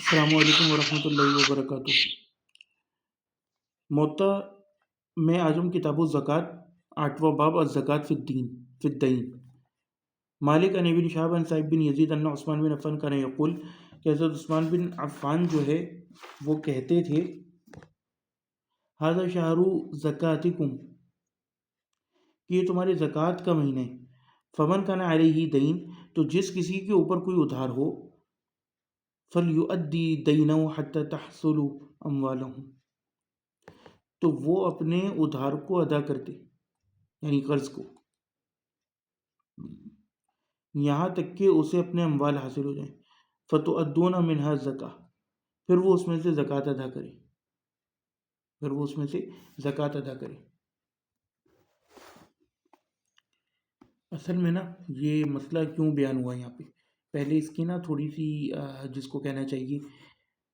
السلام علیکم ورحمۃ اللہ وبرکاتہ۔ موطا میں آج ہم کتاب الزکوٰۃ 8واں باب الزکوٰۃ فی الدین۔ مالک عن ابن شہاب عن سعید بن یزید ان عثمان بن عفان کان یقول کہ حضرت عثمان بن عفان جو ہے وہ کہتے تھے ھذا شہر زکاتکم، کہ یہ تمہارے زکوٰۃ کا مہینہ ہے۔ فمن کان علیہ دین، تو جس کسی کے اوپر کوئی ادھار ہو، فلیؤدی دینہ حتی تحصل اموالہم، تو وہ اپنے ادھار کو ادا کر دے، یعنی قرض کو، یہاں تک کہ اسے اپنے اموال حاصل ہو جائیں۔ فتؤدون منہا الزکاۃ، پھر وہ اس میں سے زکوٰۃ ادا کرے۔ اصل میں نا یہ مسئلہ کیوں بیان ہوا یہاں پہ، پہلے اس کی نا تھوڑی سی جس کو کہنا چاہیے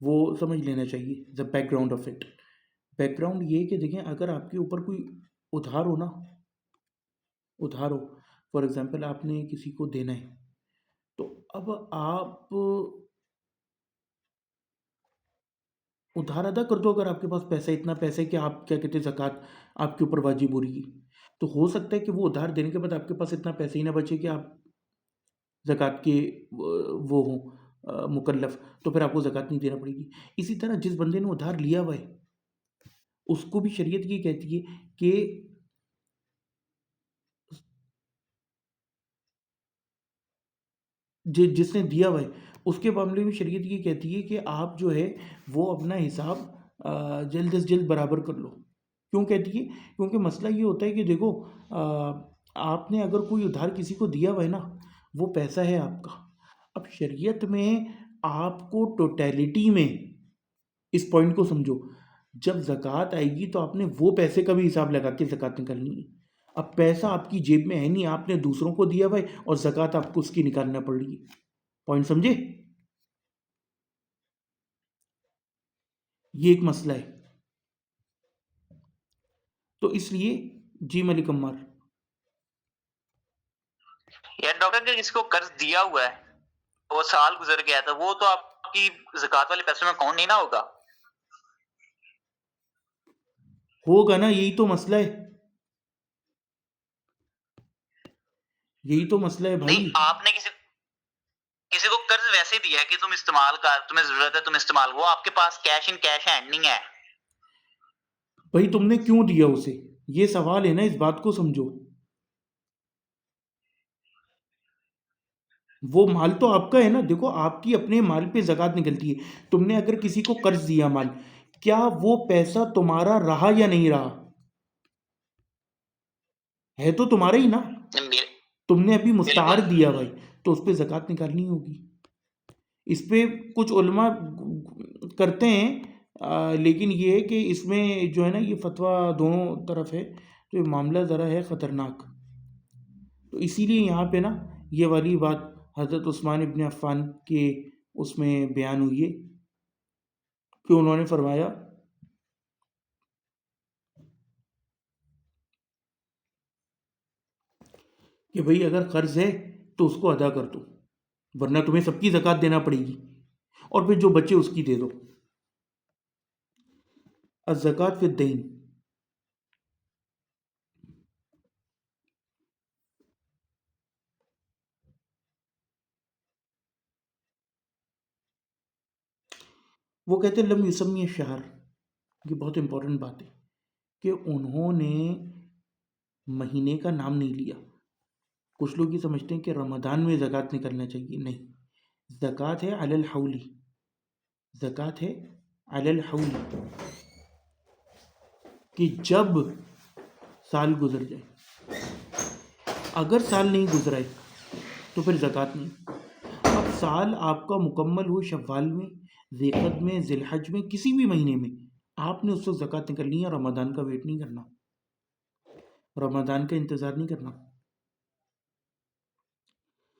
وہ سمجھ لینا چاہیے، the back ground of it. Back ground یہ کہ دیکھیں، اگر آپ کے اوپر کوئی ادھار ہو فار ایگزامپل آپ نے کسی کو دینا ہے، تو اب آپ ادھار ادا کر دو۔ اگر آپ کے پاس پیسہ، اتنا پیسہ ہے کہ آپ کیا کہتے ہیں زکوٰۃ آپ کے اوپر واجب ہو رہی ہے، تو ہو سکتا ہے کہ وہ ادھار دینے کے بعد آپ کے پاس اتنا پیسہ ہی نہ بچے کہ آپ زکوٰۃ کے وہ ہوں مکلف، تو پھر آپ کو زکوٰۃ نہیں دینا پڑے گی۔ اسی طرح جس بندے نے ادھار لیا ہوا ہے اس کو بھی شریعت یہ کہتی ہے کہ جس نے دیا ہوا ہے اس کے معاملے میں شریعت یہ کہتی ہے کہ آپ جو ہے وہ اپنا حساب جلد از جلد برابر کر لو۔ کیوں کہتی ہے؟ کیونکہ مسئلہ یہ ہوتا ہے کہ دیکھو، آپ نے اگر کوئی ادھار کسی کو دیا ہوا ہے نا، وہ پیسہ ہے آپ کا۔ اب شریعت میں آپ کو ٹوٹیلٹی میں اس پوائنٹ کو سمجھو، جب زکوٰۃ آئے گی تو آپ نے وہ پیسے کا بھی حساب لگا کے زکوٰۃ نکالنی ہے۔ اب پیسہ آپ کی جیب میں ہے نہیں، آپ نے دوسروں کو دیا ہوا ہے اور زکوٰۃ آپ کو اس کی نکالنا پڑ رہی ہے۔ پوائنٹ سمجھے؟ یہ ایک مسئلہ ہے۔ تو اس لیے جی ملک عمار، یار ڈاکٹر کہ کسی کو قرض دیا ہوا ہے، وہ سال گزر گیا تھا، وہ تو آپ کی زکوٰۃ والے پیسوں میں کون نہیں نہ ہوگا؟ ہوگا نا، یہی تو مسئلہ ہے، یہی تو مسئلہ ہے بھائی۔ نہیں، آپ نے کسی کو قرض ویسے دیا ہے کہ تم استعمال کر، تمہیں ضرورت ہے تم استعمال، وہ آپ کے پاس کیش ان کیش ہینڈ نہیں ہے۔ بھائی تم نے کیوں دیا اسے، یہ سوال ہے نا، اس بات کو سمجھو۔ وہ مال تو آپ کا ہے نا، دیکھو آپ کی اپنے مال پہ زکوٰۃ نکلتی ہے۔ تم نے اگر کسی کو قرض دیا مال، کیا وہ پیسہ تمہارا رہا یا نہیں رہا؟ ہے تو تمہارا ہی نا، تم نے ابھی مستعار دیا بھائی، تو اس پہ زکوٰۃ نکالنی ہوگی۔ اس پہ کچھ علماء کرتے ہیں، لیکن یہ ہے کہ اس میں جو ہے نا یہ فتویٰ دونوں طرف ہے، تو یہ معاملہ ذرا ہے خطرناک۔ تو اسی لیے یہاں پہ نا یہ والی بات حضرت عثمان ابن عفان کے اس میں بیان ہوئی ہے کہ انہوں نے فرمایا کہ بھئی اگر قرض ہے تو اس کو ادا کر دو، ورنہ تمہیں سب کی زکوٰۃ دینا پڑے گی، اور پھر جو بچے اس کی دے دو۔ الزکوٰۃ فی الدین۔ وہ کہتے ہیں لم یسمی الشہر، یہ بہت امپورٹنٹ بات ہے کہ انہوں نے مہینے کا نام نہیں لیا۔ کچھ لوگ یہ سمجھتے ہیں کہ رمضان میں زکوٰۃ نکلنا چاہیے، نہیں، زکوٰۃ ہے علی الحول، زکوٰۃ ہے علی الحول، کہ جب سال گزر جائے۔ اگر سال نہیں گزرا ہے تو پھر زکوٰۃ نہیں۔ اب سال آپ کا مکمل ہو شوال میں، ذی القعدہ میں، ذی الحج میں، کسی بھی مہینے میں آپ نے اس وقت زکوٰۃ نکلنی ہے، رمضان کا ویٹ نہیں کرنا، رمضان کا انتظار نہیں کرنا۔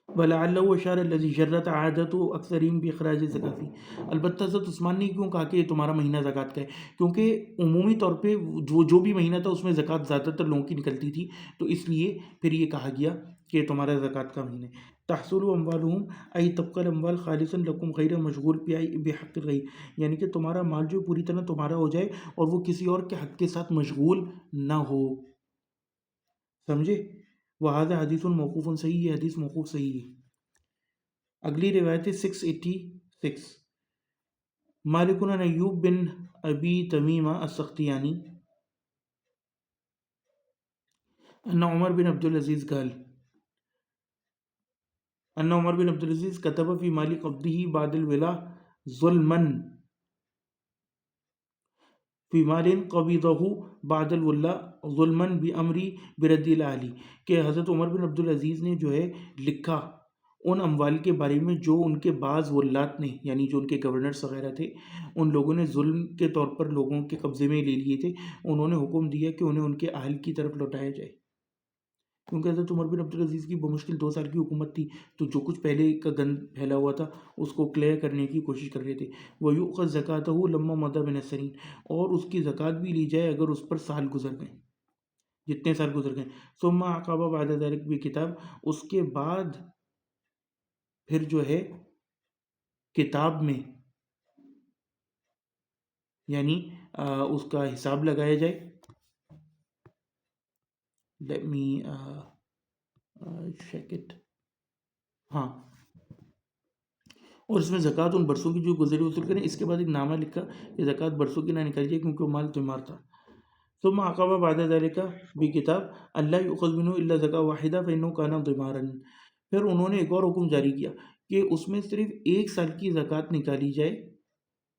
وَلَعَلَّهُ أَشَارَ الَّذِي جَرَّتْ عَادَتُ أَكْثَرِهِمْ بِإِخْرَاجِ الزَّكَاةِ، البتہ حضرت عثمان نے کیوں کہا کہ یہ تمہارا مہینہ زکوٰۃ کا ہے؟ کیونکہ عمومی طور پہ جو بھی مہینہ تھا اس میں زکوٰۃ زیادہ تر لوگوں کی نکلتی تھی، تو اس لیے پھر یہ کہا گیا کہ تمہارا زکوٰۃ کا مہینہ ہے۔ تحصل اموالہم ای تبقى الاموال خالصا لکم غیر مشغول بحق الغیر، یعنی کہ تمہارا مال جو پوری طرح تمہارا ہو جائے اور وہ کسی اور کے حق کے ساتھ مشغول نہ ہو، سمجھے؟ وہذا حدیث موقوف صحیح، یہ حدیث موقوف صحیح ہے۔ اگلی روایت ہے 686، مالک عن ایوب بن ابی تمیمہ السختیانی ان عمر بن عبد العزیز قال ان عمر بن عبد العزیز كتب في مال قبضه بعد الولاء ظلما في مال قبضه بعد الولاء ظلما بامر برد الاهلی، کہ حضرت عمر بن عبد العزیز نے جو ہے لکھا ان اموال کے بارے میں جو ان کے بعض ولات نے، یعنی جو ان کے گورنرز وغیرہ تھے، ان لوگوں نے ظلم کے طور پر لوگوں کے قبضے میں لے لیے تھے، انہوں نے حکم دیا کہ انہیں ان کے اہل کی طرف لوٹایا جائے، کیونکہ حضرت عمر بن عبد العزیز کی بمشکل 2 سال کی حکومت تھی، تو جو کچھ پہلے کا گند پھیلا ہوا تھا اس کو کلیئر کرنے کی کوشش کر رہے تھے۔ وَيُؤْخَذْ زَكَاتَهُ لَمَّا مَضَى مِنَ السَّنِينَ، اور اس کی زکوٰۃ بھی لی جائے اگر اس پر سال گزر گئے، جتنے سال گزر گئے۔ ثُمَّ عَقَبَ بَعْدَ ذَلِكَ بِكِتَابٍ، اس کے بعد پھر جو ہے کتاب میں، یعنی اس کا حساب لگایا جائے۔ لیٹ می چیک اٹ، ہاں، اور اس میں زکوٰۃ ان برسوں کی جو گزری وصول کریں۔ اس کے بعد ایک نامہ لکھا کہ زکوٰۃ برسوں کی نہ نکالی جائے کیونکہ وہ مال تمہار تھا۔ ثم عقب بعد ذلك بکتاب اللہ یؤخذ منه الا زکاۃ واحدہ فانه كان ضمارا، پھر انہوں نے ایک اور حکم جاری کیا کہ اس میں صرف 1 سال کی زکوٰۃ نکالی جائے،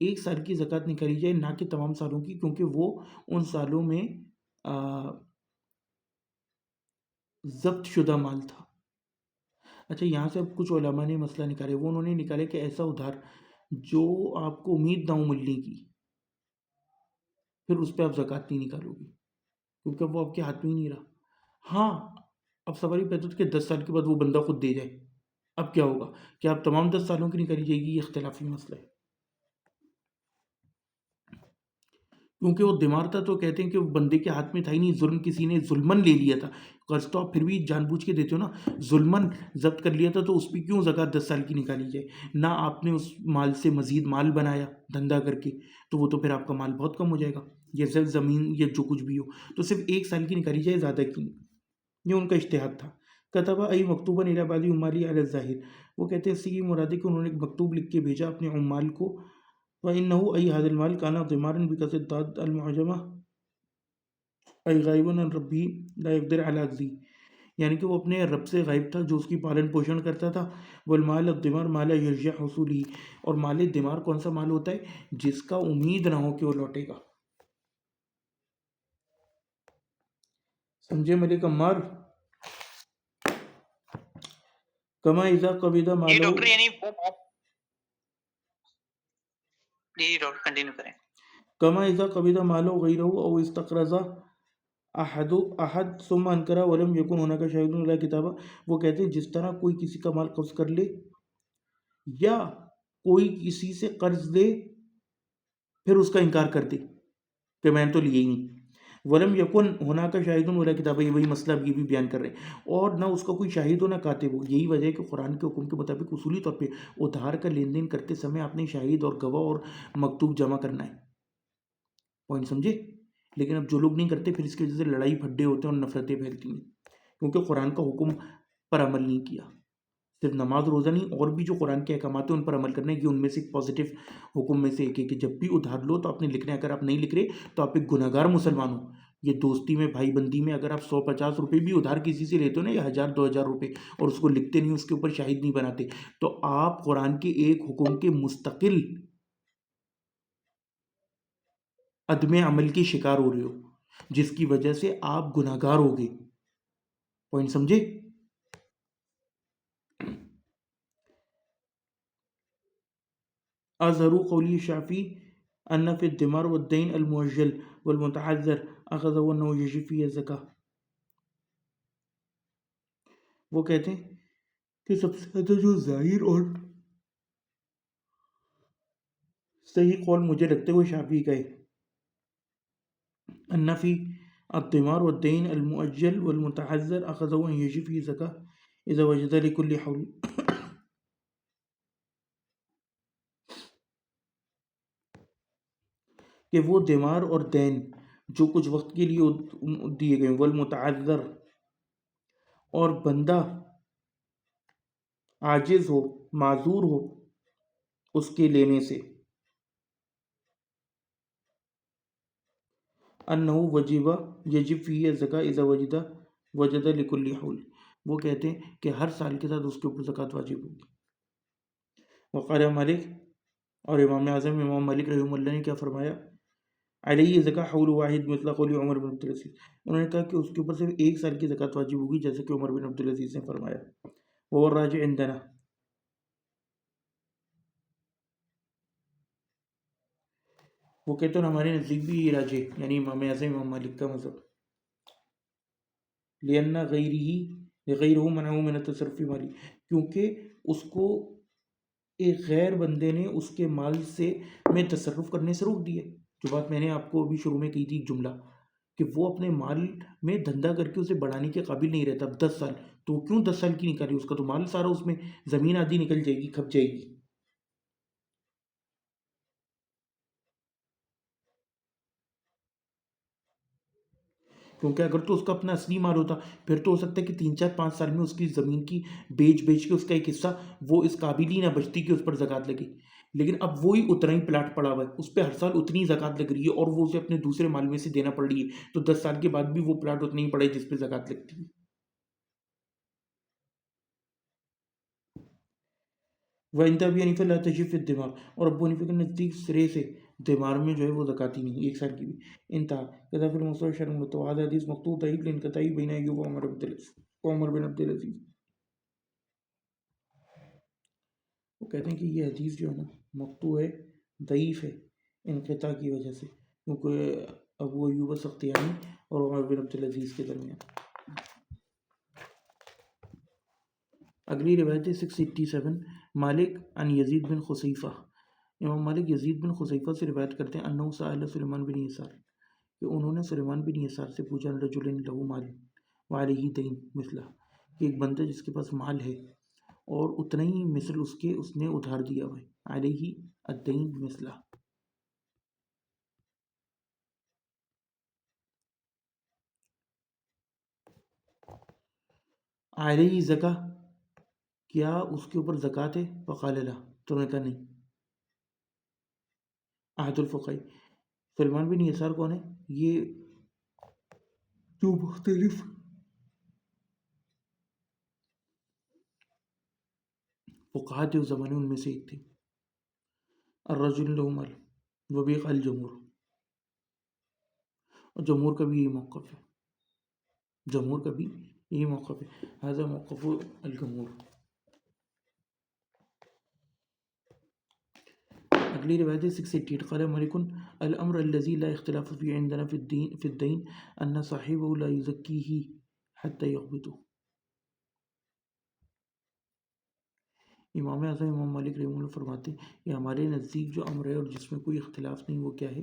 1 سال کی زکوٰۃ نکالی جائے، نہ کہ تمام سالوں کی، کیونکہ وہ ان سالوں میں ضبط شدہ مال تھا۔ اچھا، یہاں سے اب کچھ علماء نے مسئلہ نکالے، وہ انہوں نے نکالے کہ ایسا ادھار جو آپ کو امید نہ ہو ملنے کی، پھر اس پہ آپ زکوٰۃ نہیں نکالو گی کیونکہ وہ آپ کے ہاتھ میں ہی نہیں رہا۔ ہاں، اب سوال یہ پیدا ہوتا ہے کہ 10 سال کے بعد وہ بندہ خود دے جائے، اب کیا ہوگا؟ کیا آپ تمام 10 سالوں کی نکالی جائے گی؟ یہ اختلافی مسئلہ ہے، کیونکہ وہ دمار تھا تو کہتے ہیں کہ وہ بندے کے ہاتھ میں تھا ہی نہیں، ظلم کسی نے ظلمن لے لیا تھا، قرض تو آپ پھر بھی جان بوجھ کے دیتے ہو نا، ظلمن ضبط کر لیا تھا تو اس پہ کیوں زکوٰۃ 10 سال کی نکالی جائے؟ نہ آپ نے اس مال سے مزید مال بنایا دھندا کر کے، تو وہ تو پھر آپ کا مال بہت کم ہو جائے گا، یہ صرف زمین یا جو کچھ بھی ہو، تو صرف 1 سال کی نکالی جائے، زیادہ کی نہیں۔ یہ ان کا اجتہاد تھا۔ کتبہ ای مکتوباً الی بعض عمالی علی الظاہر، وہ کہتے ہیں اس سے یہ مراد ہے کہ انہوں نے ایک مکتوب لکھ کے بھیجا اپنے عمال کو، وَإِنَّهُ أَيْ هَذَا الْمَالِ كَانَ ضِمَارًا بِكَسْرِ الضاد المعجمة أي غائبًا عن ربه لا يقدر على أخذه، یعنی کہ وہ اپنے رب سے غائب تھا جو اس کی پالن پوشن کرتا تھا۔ والمال الضمار ما لا يرجع حصوله، اور مال دمار کون سا مال ہوتا ہے؟ جس کا امید نہ ہو کہ وہ لوٹے گا۔ سمجھے ملک عمار؟ کما اذا قبض مالہ، ڈاکٹر یعنی ڈاکٹر کنٹینیو کریں۔ کما اذا قبض مالہ غیرہ او استقرض احد ثم انکر ولم یکن هناك شاہد ولا کتابہ، وہ کہتے ہیں جس طرح کوئی کسی کا مال قبض کر لے یا کوئی کسی سے قرض دے پھر اس کا انکار کر دے کہ میں نے تو لیے ہی نہیں، ولم یکن هناك شاہد ولا کتابہ، یہ وہی مسئلہ اب یہ بھی بیان کر رہے ہیں، اور نہ اس کا کوئی شاہد ہو نہ کاتب ہو۔ یہی وجہ ہے کہ قرآن کے حکم کے مطابق اصولی طور پہ ادھار کا لین دین کرتے سمے آپ نے شاہد اور گواہ اور مکتوب جمع کرنا ہے، پوائنٹ سمجھے؟ لیکن اب جو لوگ نہیں کرتے پھر اس کی وجہ سے لڑائی پھڈے ہوتے ہیں اور نفرتیں پھیلتی ہیں، کیونکہ قرآن کا حکم پر عمل نہیں کیا۔ صرف نماز روزہ نہیں، اور بھی جو قرآن کے احکامات ہیں ان پر عمل کرنا ہے، یہ ان میں سے ایک پازیٹیو حکم میں سے ایک ہے کہ جب بھی ادھار لو تو آپ نے لکھنا ہے، اگر آپ نہیں لکھ رہے تو آپ ایک گناہ گار مسلمان ہو۔ یہ دوستی میں، بھائی بندی میں اگر آپ 150 روپے بھی ادھار کسی سے لیتے ہو نا، یا 1000-2000 روپے، اور اس کو لکھتے نہیں، اس کے اوپر شاہد نہیں بناتے، تو آپ قرآن کے ایک حکم کے مستقل عدم عمل کی شکار ہو رہے ہو، جس کی وجہ سے آپ گناہ گار ہو گئے، پوائنٹ سمجھے؟ اظہر قولی شافی ان فی الدمار والدین المؤجل والمتعذر اخذ انه یجب فی الزکاۃ، وہ کہتے ہیں کہ سب سے زیادہ جو ظاہر اور صحیح قول مجھے لگتے ہوئے شافعی کا ہے، ان فی الدمار والدین المؤجل والمتعذر اخذ ان یجب فی الزکاۃ، اذا وجد لكل حول، کہ وہ دیمار اور دین جو کچھ وقت کے لیے دیے گئے، والمتعذر اور بندہ عاجز ہو، معذور ہو اس کے لینے سے، انہو وجیبہ یجب فی الزکاة اذا وجد لکل حول، وہ کہتے ہیں کہ ہر سال کے ساتھ اس کے اوپر زکوٰۃ واجب ہوگی۔ وقال مالک، اور امام اعظم امام مالک رحمہ اللہ نے کیا فرمایا، علیہ زکاة حول واحد مثل قول عمر بن عبدالعزیز، انہوں نے کہا کہ اس کے اوپر صرف ایک سال کی زکوٰۃ واجب ہوگی، جیسے کہ عمر بن عبدالعزیز نے فرمایا۔ وہ راجع عندنا، وہ کہتے ہیں ہمارے نزدیک بھی یہ راجع یعنی امام اعظم امام مالک کا مذہب، لأن غیرہ منعہ من التصرف فی مالی، کیونکہ اس کو ایک غیر بندے نے اس کے مال میں تصرف کرنے سے روک دیا۔ جو بات میں نے آپ کو ابھی شروع میں کہی تھی، ایک جملہ کہ وہ اپنے مال میں دھندا کر کے اسے بڑھانے کے قابل نہیں رہتا اب 10 سال، تو کیوں 10 سال کی نکالی؟ اس کا تو مال سارا اس میں، زمین آدھی نکل جائے گی، کھپ جائے گی۔ کیونکہ اگر تو اس کا اپنا اصلی مال ہوتا پھر تو ہو سکتا ہے کہ 3 4 5 سال میں اس کی زمین کی بیچ کے اس کا ایک حصہ وہ اس قابل ہی نہ بچتی کہ اس پر زکوٰۃ لگے، لیکن اب وہی اتنا ہی پلاٹ پڑا ہوا ہے، اس پہ ہر سال اتنی زکوٰۃ لگ رہی ہے اور وہ اسے اپنے دوسرے مال میں سے دینا پڑ رہی ہے، تو 10 سال کے بعد بھی وہ پلاٹ اتنا ہی پڑا ہے جس پہ زکوٰۃ لگتی ہے۔ وَعِندَ أَبِي حَنِیفَةَ لَا تَجِبُ فِی الدِّمَاغ، اور ابو حنیفہ کے نزدیک سرے سے دمار میں جو ہے وہ زکوٰۃ ہی نہیں، ایک سال کی بھی۔ انتہا کذا فی المصطلح شرح المتوضع، وهذا حدیث مقطوع ضعیف لانقطاعہ بین ایوب وعمر بن عبدالعزیز۔ وہ کہتے ہیں کہ یہ حدیث جو ہے نا مقطوع ہے، ضعیف ہے انقطاع کی وجہ سے، کیونکہ ابو ایوب سختیانی اور عمر بن عبدالعزیز کے درمیان۔ اگلی روایت ہے 687، مالک عن یزید بن خصیفہ، امام مالک یزید بن خصیفہ سے روایت کرتے ہیں انہو سأل سلیمان بن یسار، کہ انہوں نے سلیمان بن یسار سے پوچھا رجل لہو مال وعلیہ دین مثلہ، کہ ایک بندہ جس کے پاس مال ہے اور اتنا ہی مثل اس کے اس نے ادھار دیا ہوا ہے، علیہ الدین مثلہ، علیہ زکاة، کیا اس کے اوپر زکوٰۃ ہے؟ فقال لا، تو نے کہا نہیں۔ احد الفقہاء، سلیمان بن یسار کون ہے؟ یہ جو مختلف فقہاء تھے اس زمانے ان میں سے ایک تھے۔ الرجل له مال وبیق الجمہور، اور جمہور کا بھی یہی موقف ہے، جمہور کا بھی یہی موقف ہے، هذا موقف الجمہور۔ اگلی روایت ہے 688، قال مالک الامر الذي لا اختلاف فيه عندنا في الدين ان صاحبه لا يزكيه حتى يقبضه۔ امام اعظم امام مالک رحمہ اللہ فرماتے ہیں کہ ہمارے نزدیک جو امر ہے اور جس میں کوئی اختلاف نہیں، وہ کیا ہے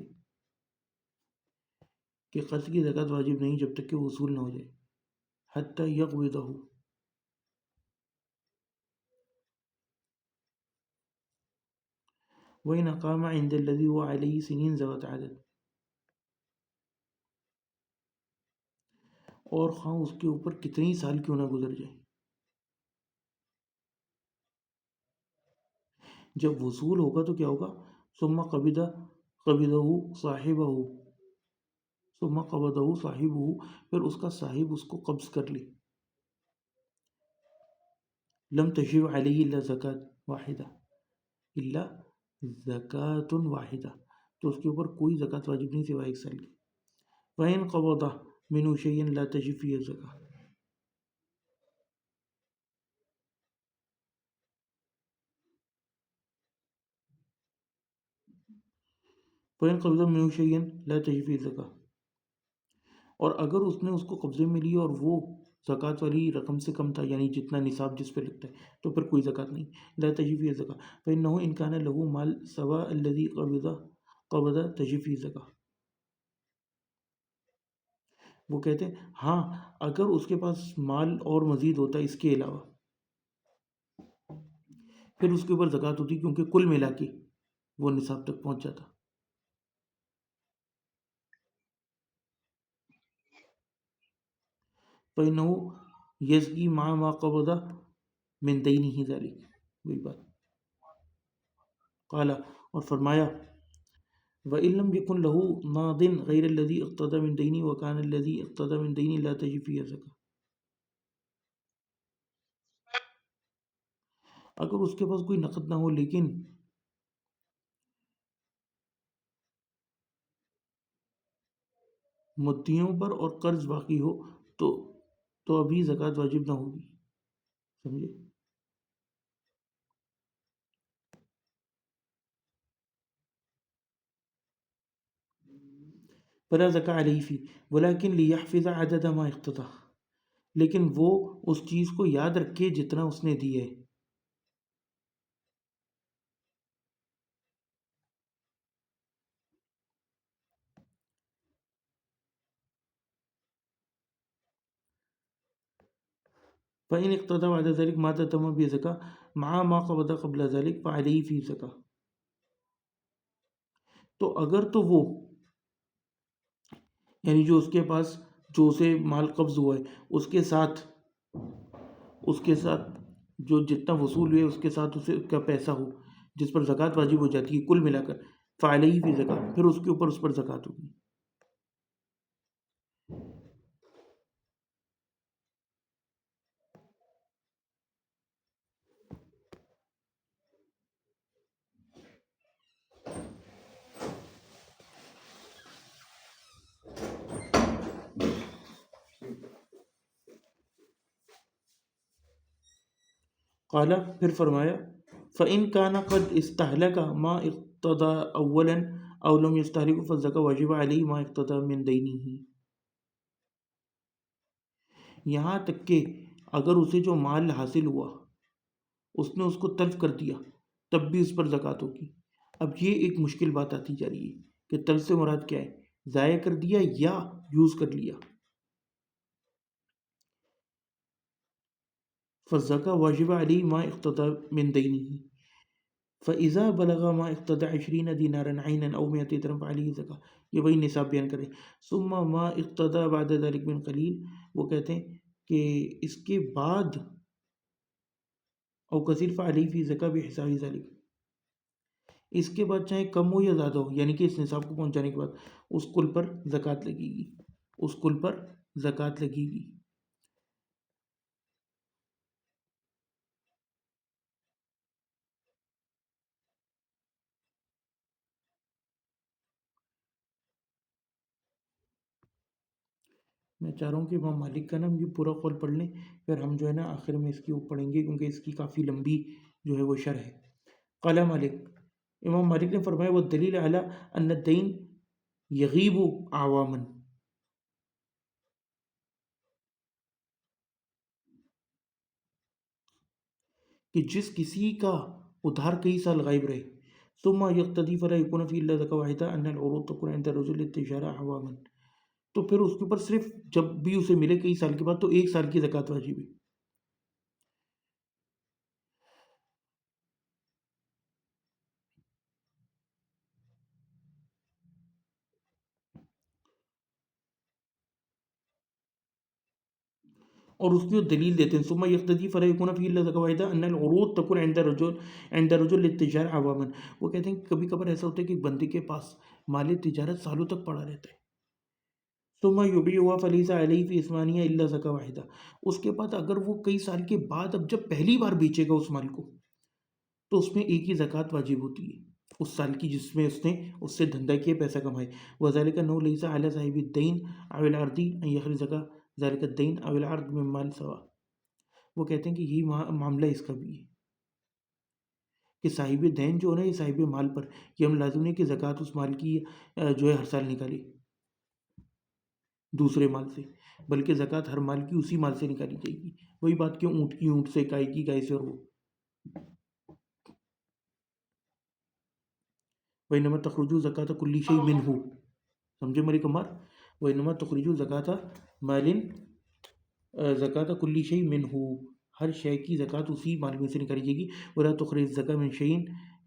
کہ قرض کی زکوٰۃ واجب نہیں جب تک کہ وصول نہ ہو جائے، حتی یقبضہ، وَإِنْ أَقَامَ عِنْدَ الَّذِي هُوَ عَلَيْهِ سِنِينَ ذَوَاتَ عَدَدٍ، اور خواہ اس کے اوپر کتنی سال کیوں نہ گزر جائے، جب وصول ہوگا تو کیا ہوگا، ثم قبضہ صاحبہ، ثم قبضہ صاحبہ، پھر اس کا صاحب اس کو قبض کر لے، لم تجب علیہ الا زکاۃ واحدہ، الا زکاۃ واحدہ، تو اس کے اوپر کوئی زکوٰۃ واجب نہیں سوائے ایک سال کی۔ فإن قبض منه شيئا لا تجب فيه الزکاۃ، فإن قبض منه شيئا لا تجب فيه الزکاۃ، اور اگر اس نے اس کو قبضے میں لیا اور وہ زکوٰۃ والی رقم سے کم تھا، یعنی جتنا نصاب جس پہ لگتا ہے، تو پھر کوئی زکوٰۃ نہیں، لا تجب فيه الزکاۃ، فإنه إن كان له مال سوى الذي قبض تجب فيه الزکاۃ۔ وہ کہتے ہیں ہاں اگر اس کے پاس مال اور مزید ہوتا ہے اس کے علاوہ، پھر اس کے اوپر زکوٰۃ ہوتی کیونکہ کل ملا کے وہ نصاب تک پہنچ جاتا. فَإِنَّهُ يَزْكِي مَعَ مَا قَبَضَ مِنْ دَيْنِهِ ذَلِكَ. وہی بات. قال اور فرمایا وَإِن لَّمْ يَكُن لَّهُ مَاضٍ غَيْرَ الَّذِي اقْتَضَى مِن دَيْنِهِ وَكَانَ الَّذِي اقْتَضَى مِن دَيْنِهِ لَا تَجِبُ فِيهِ زَكَاةٌ. اگر اس کے پاس کوئی نقد نہ ہو لیکن مدیوں پر اور قرض باقی ہو تو ابھی زکوٰۃ واجب نہ ہوگی. سمجھے؟ فلا زکاة علیہ فی ولکن لیحفظ عدد ما اقتضى، لیکن وہ اس چیز کو یاد رکھے جتنا اس نے دی ہے. فإن اقتضى بعد ذلك ما تتم بزکاة مع ما قبض قبل ذلك فعلیہ فی زکاة. تو اگر تو وہ یعنی جو اس کے پاس جو اسے مال قبض ہوا ہے اس کے ساتھ جو جتنا وصول ہوئے اس کے ساتھ اسے کا پیسہ ہو جس پر زکوٰۃ واجب ہو جاتی ہے کل ملا کر فعلیہ فی زکاة، پھر اس کے اوپر اس پر زکوٰۃ ہوگی. قال پھر فرمایا فإن كان قد استهلك ما اقتضى اولا او لم يستهلك فالزکاة واجب علیہ ما اقتضى من دینہ. یہاں تک کہ اگر اسے جو مال حاصل ہوا اس نے اس کو تلف کر دیا تب بھی اس پر زکوٰۃ ہوگی. اب یہ ایک مشکل بات آتی جا رہی ہے کہ تلف سے مراد کیا ہے، ضائع کر دیا یا یوز کر لیا. فالزکاة واجب علیہ ما اقتضى من دینہ فإذا بلغ ما اقتضى 20 دینارا عینا او 100 درہم فعلیہ زکاة. یہ وہی نصاب بیان کریں. ثم ما اقتضى بعد ذلك من قلیل، وہ کہتے ہیں کہ اس کے بعد او کثیر فعلیہ فی زکاة بحساب ذلك، اس کے بعد چاہے کم ہو یا زیادہ ہو یعنی کہ اس نصاب کو پہنچانے کے بعد اس کل پر زکوٰۃ لگے گی، اس کل پر زکوٰۃ لگے گی. میں چاہ رہا ہوں کہ امام مالک کا نا یہ پورا قول پڑھ لیں، پھر ہم جو ہے نا آخر میں اس کی پڑھیں گے کیونکہ اس کی کافی لمبی جو ہے وہ شرح ہے. قال مالک، امام مالک نے فرمایا وہ دلیل علی ان الدین یغیب عواما، کہ جس کسی کا ادھار کئی سال غائب رہے ثم یقتدی فلا یکون فی الا زکاة واحدہ ان العروض تکون عند الرجل للتجارہ عواما، تو پھر اس کے اوپر صرف جب بھی اسے ملے کئی سال کے بعد تو 1 سال کی زکوٰۃ واجب ہے. اور اس کی وہ دلیل دیتے ہیں ثم یقتدی فلا یکون فی الا زکاة واحدہ ان العروض تکون عند الرجل للتجارہ عواما. وہ کہتے ہیں کہ کبھی کبھار ایسا ہوتا ہے کہ ایک بندے کے پاس مال تجارت سالوں تک پڑا رہتا ہے. ثم یبیعها فلیس علیہ فی ثمانیہ الا زکاة واحدہ. اس کے بعد اگر وہ کئی سال کے بعد اب جب پہلی بار بیچے گا اس مال کو تو اس میں ایک ہی زکوٰۃ واجب ہوتی ہے اس سال کی جس میں اس نے اس سے دھندا کیا پیسہ کمائے. وذلك انه ليس على صاحب الدین او العرض ان یخرج زکاة ذلك الدین او العرض من مال سوا. وہ کہتے ہیں کہ یہی معاملہ اس کا بھی ہے کہ صاحب دین جو ہے نا یہ صاحب مال پر یہ ہم لازم نہیں کہ زکوٰۃ اس مال کی جو ہے ہر سال نکالے دوسرے مال سے، بلکہ زکوٰۃ ہر مال کی اسی مال سے نکالی جائے گی. وہی بات کہ اونٹ کی اونٹ سے، گائے کی گائے سے، اور وہ وَإِنَّمَا تَخْرُجُ زَكَاةَ كُلِّ شَيْءٍ مِّنْهُ. سمجھے میری کمار؟ وَإِنَّمَا تُخْرِجُ زَكَاةَ مَالٍ زَكَاةَ كُلِّ شَيْءٍ مِّنْهُ، ہر شے کی زکوٰۃ اسی مال میں سے نکالی جائے گی. ولا تخرج الزکاۃ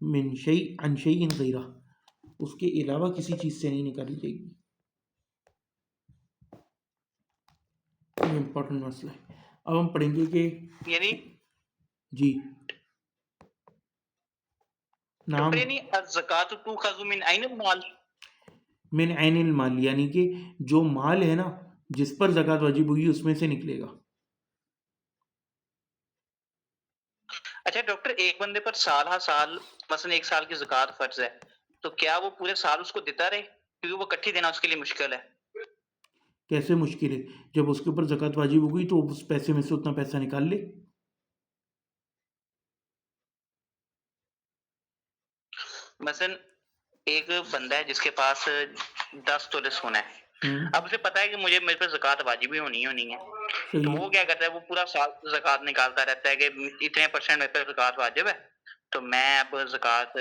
من شیء عن شیء غیرہ، اس کے علاوہ کسی چیز سے نہیں نکالی جائے گی. یہ امپورٹنٹ مسئلہ ہے. اب ہم پڑھیں گے کہ یعنی جی نام ڈاکٹر یعنی الزکات تؤخذ من عین المال، من عین المال، یعنی کہ جو مال ہے نا جس پر زکوٰۃ واجب ہوئی اس میں سے نکلے گا. اچھا ڈاکٹر ایک بندے پر سال ہر سال مثلا 1 سال کی زکات فرض ہے، تو کیا وہ پورے سال اس کو دیتا رہے؟ کیونکہ وہ کٹھی دینا اس کے لیے مشکل ہے. کیسے مشکل ہے؟ جب اس کے اوپر زکوٰۃ واجب ہو گئی تو اس پیسے میں سے اتنا پیسہ نکال لے. مثلا ایک بندہ ہے جس کے پاس 10 تولے سونا ہے، اب اسے پتا ہے کہ میرے پر زکوٰۃ واجب ہی ہونی ہے، تو صحیح. وہ کیا کرتا ہے، وہ پورا سال زکوٰۃ نکالتا رہتا ہے کہ اتنے پرسنٹ میرے پر زکوٰۃ واجب ہے تو میں اب زکوٰۃ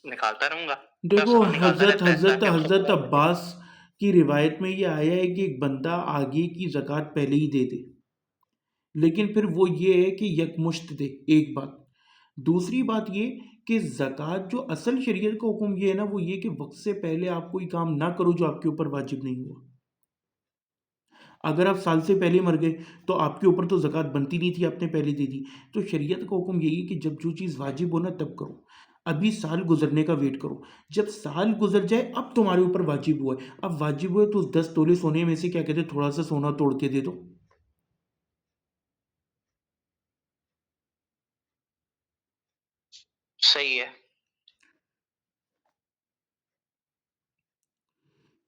نکالتا رہوں گا. پورا دیکھو سال نکالتا رہتا ہے تاکہ حضرت عباس کی روایت میں یہ آیا ہے کہ ایک بندہ آگے کی زکوٰۃ پہلے ہی دے دے، لیکن پھر وہ یہ ہے کہ یکمشت دے. ایک بات. دوسری بات یہ کہ زکوٰۃ جو اصل شریعت کا حکم یہ ہے نا، وہ یہ کہ وقت سے پہلے آپ کوئی کام نہ کرو جو آپ کے اوپر واجب نہیں ہوا. اگر آپ سال سے پہلے مر گئے تو آپ کے اوپر تو زکوٰۃ بنتی نہیں تھی، آپ نے پہلے دے دی. تو شریعت کا حکم یہی ہے کہ جب جو چیز واجب ہونا تب کرو. ابھی سال گزرنے کا ویٹ کرو، جب سال گزر جائے اب تمہارے اوپر واجب ہوا ہے. اب واجب ہوئے تو اس 10 تولے سونے میں سے کیا کہتے ہیں تھوڑا سا سونا توڑ کے دے دو. صحیح ہے.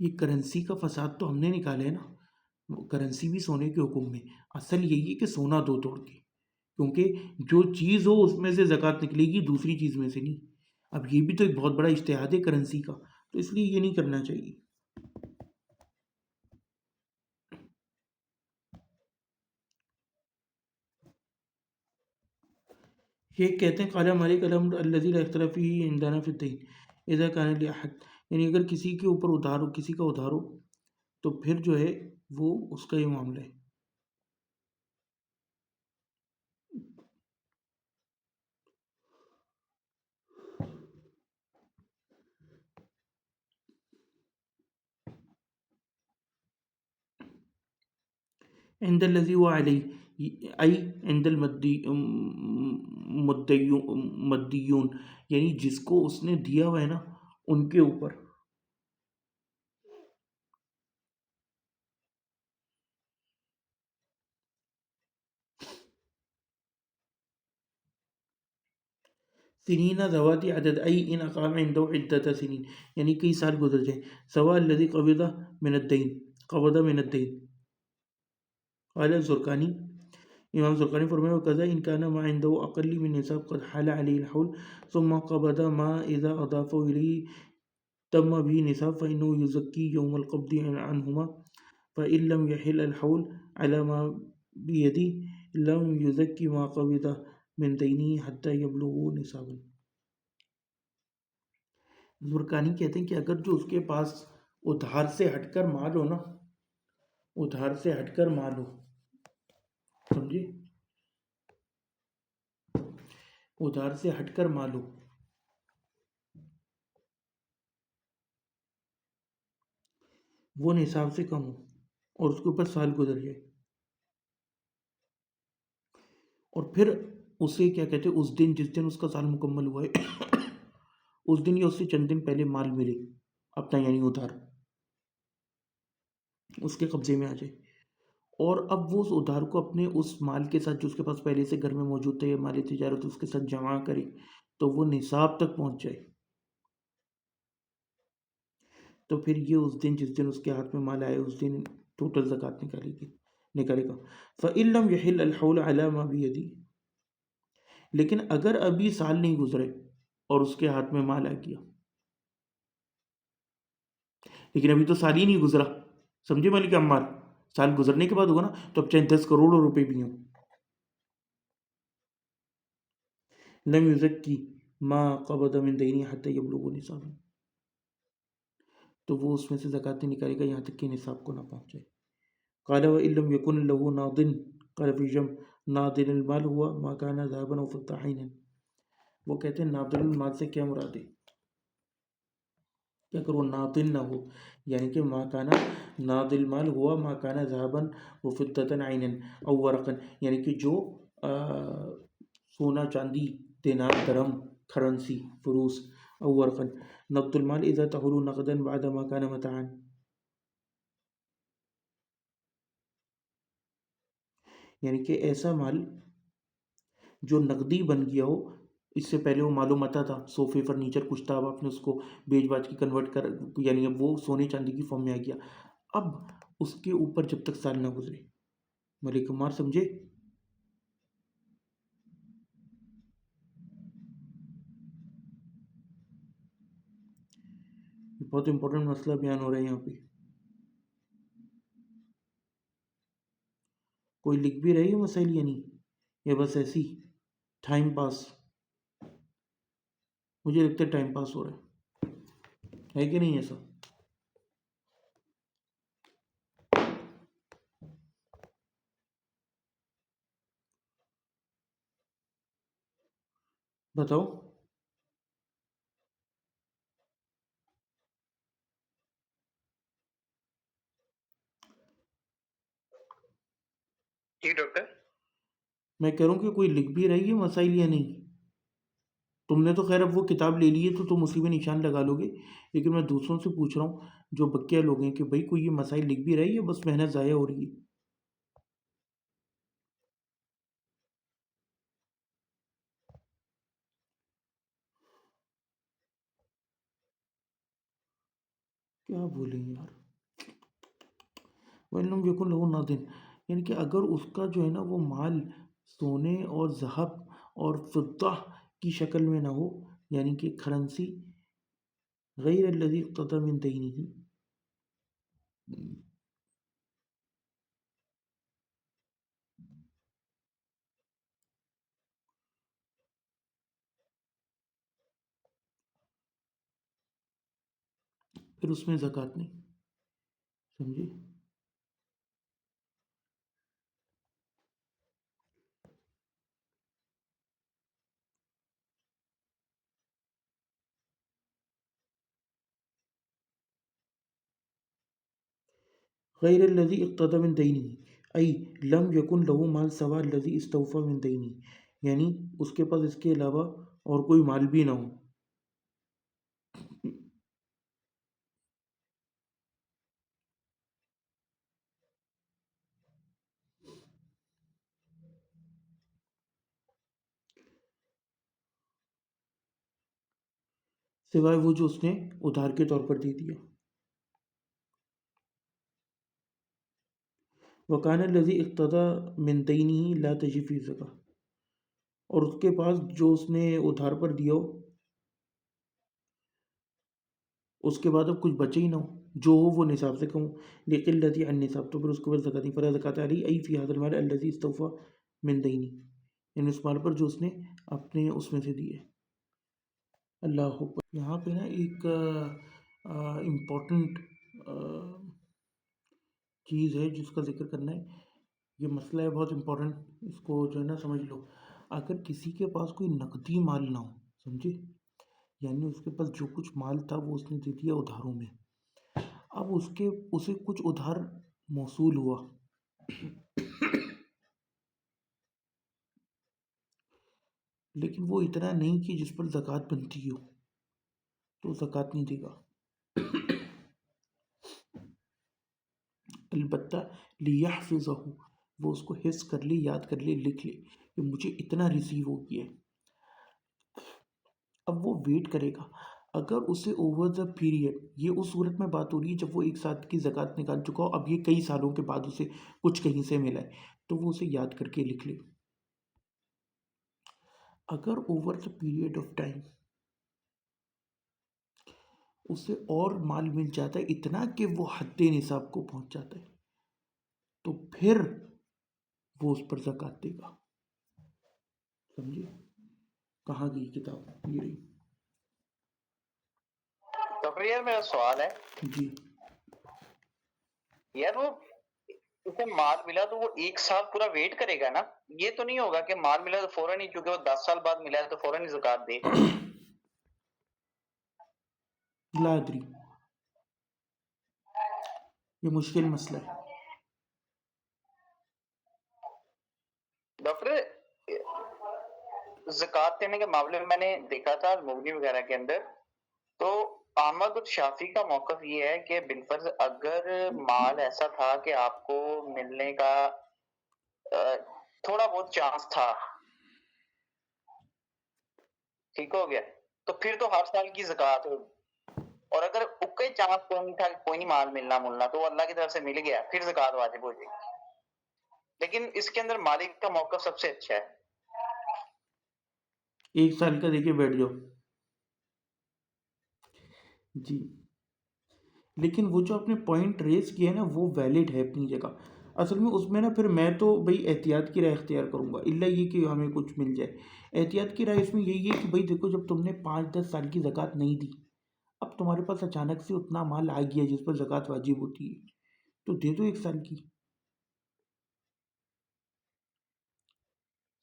یہ کرنسی کا فساد تو ہم نے نکالا ہے نا. کرنسی بھی سونے کے حکم میں. اصل یہی ہے کہ سونا دو توڑ کے، کیونکہ جو چیز ہو اس میں سے زکوٰۃ نکلے گی، دوسری چیز میں سے نہیں. اب یہ بھی تو ایک بہت بڑا اجتہاد ہے کرنسی کا، تو اس لیے یہ نہیں کرنا چاہیے. یہ کہتے ہیں قال مالک الحمد الذی لا اختلاف فیہ عندنا فی الدین اذا کان لاحد، یعنی اگر کسی کے اوپر ادھار ہو، کسی کا ادھار ہو تو پھر جو ہے وہ اس کا یہ معاملہ ہے. عند الذی هو علیہ ای عند مدیون، یعنی جس کو اس نے دیا ہوا ہے نا ان کے اوپر. سنین ذوات عدد ای ان اقام عنده عدت سنین، یعنی کئی سال گزر جائیں. سوا الذی قبض من الدین. قال زرقانی، امام زرقانی فرمائے وکذا ان کان ما عنده اقل من نصاب قد حال علیہ الحول ثم قبض ما اذا اضافه الیہ تم به نصاب فانه یزکی یوم القبض عنہما فان لم يحل الحول على ما بیدی لم یزکی ما قبض من دینی حتی یبلغ نصابا. زرقانی کہتے ہیں کہ اگر جو اس کے پاس ادھار سے ہٹ کر مال ہو نا، ادھار سے ہٹ کر مال ہو، سمجھے، ادھار سے ہٹ کر مال ہو، وہ نصاب سے کم ہو اور اس کے اوپر سال گزر جائے، اور پھر اسے کیا کہتے ہیں اس دن جس دن اس کا سال مکمل ہوا ہے اس دن یا اس سے چند دن پہلے مال ملے اپنا، یعنی ادھار اس کے قبضے میں آ جائے، اور اب وہ اس ادھار کو اپنے اس مال کے ساتھ جو اس کے پاس پہلے سے گھر میں موجود تھا یا مال تجارت اس کے ساتھ جمع کرے تو وہ نصاب تک پہنچ جائے، تو پھر یہ اس دن جس دن اس کے ہاتھ میں مال آئے اس دن ٹوٹل زکوٰۃ نکالے گا. فَإِن لَمْ يَحِلَّ الْحَوْلُ عَلَى مَا بِيَدِهِ، لیکن اگر ابھی سال نہیں گزرے اور اس کے ہاتھ میں مال آ گیا، لیکن ابھی تو سال ہی نہیں گزرا، سمجھے ملک عمار، سال گزرنے کے بعد ہوگا نا، تو اب چاہے 10 کروڑ روپے بھی ہوں، لم یزکی ما قبض من دینی حتی یبلغ نصابا، تو وہ اس میں سے زکوٰۃ نہیں نکالے گا یہاں تک کہ نصاب کو نہ پہنچ جائے. قال وَإِن لَمْ يَكُنْ لَهُ نَاضٍ قال فی جم نادر المال ہوا ما کان ذهبا او فضة عینا. وہ کہتے ہیں نادر المال سے کیا مراد ہے کہ اگر وہ نادل نہ ہو یعنی کہ ما کانا نادل المال ہوا ما کانا ذهبا وفضة عینا او ورقا یعنی کہ جو سونا چاندی دینار درہم کرنسی فلوس او ورقا. نقد المال اذا تحول نقدا بعد ما كان متاعا یعنی کہ ایسا مال جو نقدی بن گیا ہو. اس سے پہلے وہ مال و متاع تھا صوفے فرنیچر کچھ تھا اب آپ نے اس کو بیچ باچ کے کنورٹ کر یعنی اب وہ سونے چاندی کی فارم میں آ گیا. اب اس کے اوپر جب تک سال نہ گزرے ملک مار سمجھے بہت امپورٹنٹ مسئلہ بیان ہو رہا ہے یہاں پہ. کوئی لکھ بھی رہی ہے مسائل یا نہیں یا بس ایسی ٹائم پاس مجھے لگتا ہے ٹائم پاس ہو رہا ہے کہ نہیں ایسا بتاؤ. جی ڈاکٹر. میں کہہ رہا ہوں کہ کوئی لکھ بھی رہی ہے مسائل یا نہیں. تم نے تو خیر اب وہ کتاب لے لی ہے تو تم اسی میں نشان لگا لو گے لیکن میں دوسروں سے پوچھ رہا ہوں جو بکیا لوگ ہیں کہ بھائی کوئی یہ مسائل لکھ بھی رہی ہے بس محنت ضائع ہو رہی ہے. کیا بولیں یار وَإِنْ يَكُنْ لَهُ نَادٍ یعنی کہ اگر اس کا جو ہے نا وہ مال سونے اور ذہب اور فضہ کی شکل میں نہ ہو یعنی کہ کرنسی غیر الذي اقتضى من دینه پھر اس میں زکوٰۃ نہیں. سمجھے غیر الذي اقتضى من دینه ای لم یکن له مال سوا الذي استوفى من دینه یعنی اس کے پاس اس کے علاوہ اور کوئی مال بھی نہ ہو. سوائے وہ جو اس نے ادھار کے طور پر دے دیا. وکان الذی اقتضى من دینه لا تجب فی الزکاة اور اس کے پاس جو اس نے ادھار پر دیا ہو اس کے بعد اب کچھ بچے ہی نہ ہو جو ہو وہ نصاب سے کم ہو لقلۃ عن نصاب تو پھر اس کے بعد زکوٰۃ نہیں. فلا زکوٰۃ علیہ ای فی هذا المال الذی استوفى من دینه یعنی اس مال پر جو اس نے اپنے اس میں سے دیے. اللہ اکبر. یہاں پہ نا ایک امپورٹنٹ چیز ہے جس کا ذکر کرنا ہے. یہ مسئلہ ہے بہت امپورٹنٹ اس کو جو ہے نا سمجھ لو. اگر کسی کے پاس کوئی نقدی مال نہ ہو سمجھے یعنی اس کے پاس جو کچھ مال تھا وہ اس نے دے دیا ادھاروں میں. اب اسے کچھ ادھار موصول ہوا لیکن وہ اتنا نہیں کہ جس پر زکوٰۃ بنتی ہو تو زکوٰۃ نہیں دے گا. البتہ لیحفظہ وہ اس کو حفظ کر لے یاد کر لے لکھ لے کہ مجھے اتنا ریسیو ہو گیا ہے. اب وہ ویٹ کرے گا اگر اسے اوور دا پیریڈ یہ اس صورت میں بات ہو رہی ہے جب وہ ایک ساتھ کی زکوٰۃ نکال چکا ہو اب یہ کئی سالوں کے بعد اسے کچھ کہیں سے ملا ہے تو وہ اسے یاد کر کے لکھ لے. اگر over the period of time اسے اور مال مل جاتا ہے اتنا کہ وہ حد نصاب کو پہنچ جاتا ہے تو پھر وہ اس پر زکوٰۃ دے گا. سمجھے کہاں گئی کتاب یہ رہی. ڈاکٹر یار میرا سوال ہے جی یار وہ اسے مال ملا تو وہ 1 سال پورا ویٹ کرے گا نا؟ یہ تو نہیں ہوگا کہ مال ملا تو فوراً ہی، چونکہ وہ 10 سال بعد ملا ہے تو فوراً ہی زکوٰۃ دے۔ لا ادری، یہ مشکل مسئلہ ہے۔ ڈاکٹر، زکوٰۃ دینے کے معاملے میں میں نے دیکھا تھا مغنی وغیرہ کے اندر، تو احمد اور شافعی کا موقف یہ ہے کہ بالفرض اگر مال ایسا تھا کہ آپ کو ملنے کا تھوڑا بہت چانس تھا، ٹھیک ہو گیا، تو پھر تو ہر سال کی زکوٰۃ ہوگی۔ اور اگر اکے چانس کوئی نہیں تھا کہ کوئی نہیں مال ملنا تو وہ اللہ کی طرف سے مل گیا، پھر زکوٰۃ واجب ہو جائے گی۔ لیکن اس کے اندر مالک کا موقف سب سے اچھا ہے۔ 1 سال کا دیکھے بیٹھ جاؤ جی، لیکن وہ جو آپ نے پوائنٹ ریز کیا ہے نا وہ ویلڈ ہے اپنی جگہ۔ اصل میں اس میں نا پھر میں تو بھائی احتیاط کی رائے اختیار کروں گا، الا یہ کہ ہمیں کچھ مل جائے۔ احتیاط کی رائے اس میں یہی ہے کہ بھائی دیکھو، جب تم نے 5-10 سال کی زکوٰۃ نہیں دی، اب تمہارے پاس اچانک سے اتنا مال آ گیا جس پر زکوٰۃ واجب ہوتی ہے، تو دے دو 1 سال کی،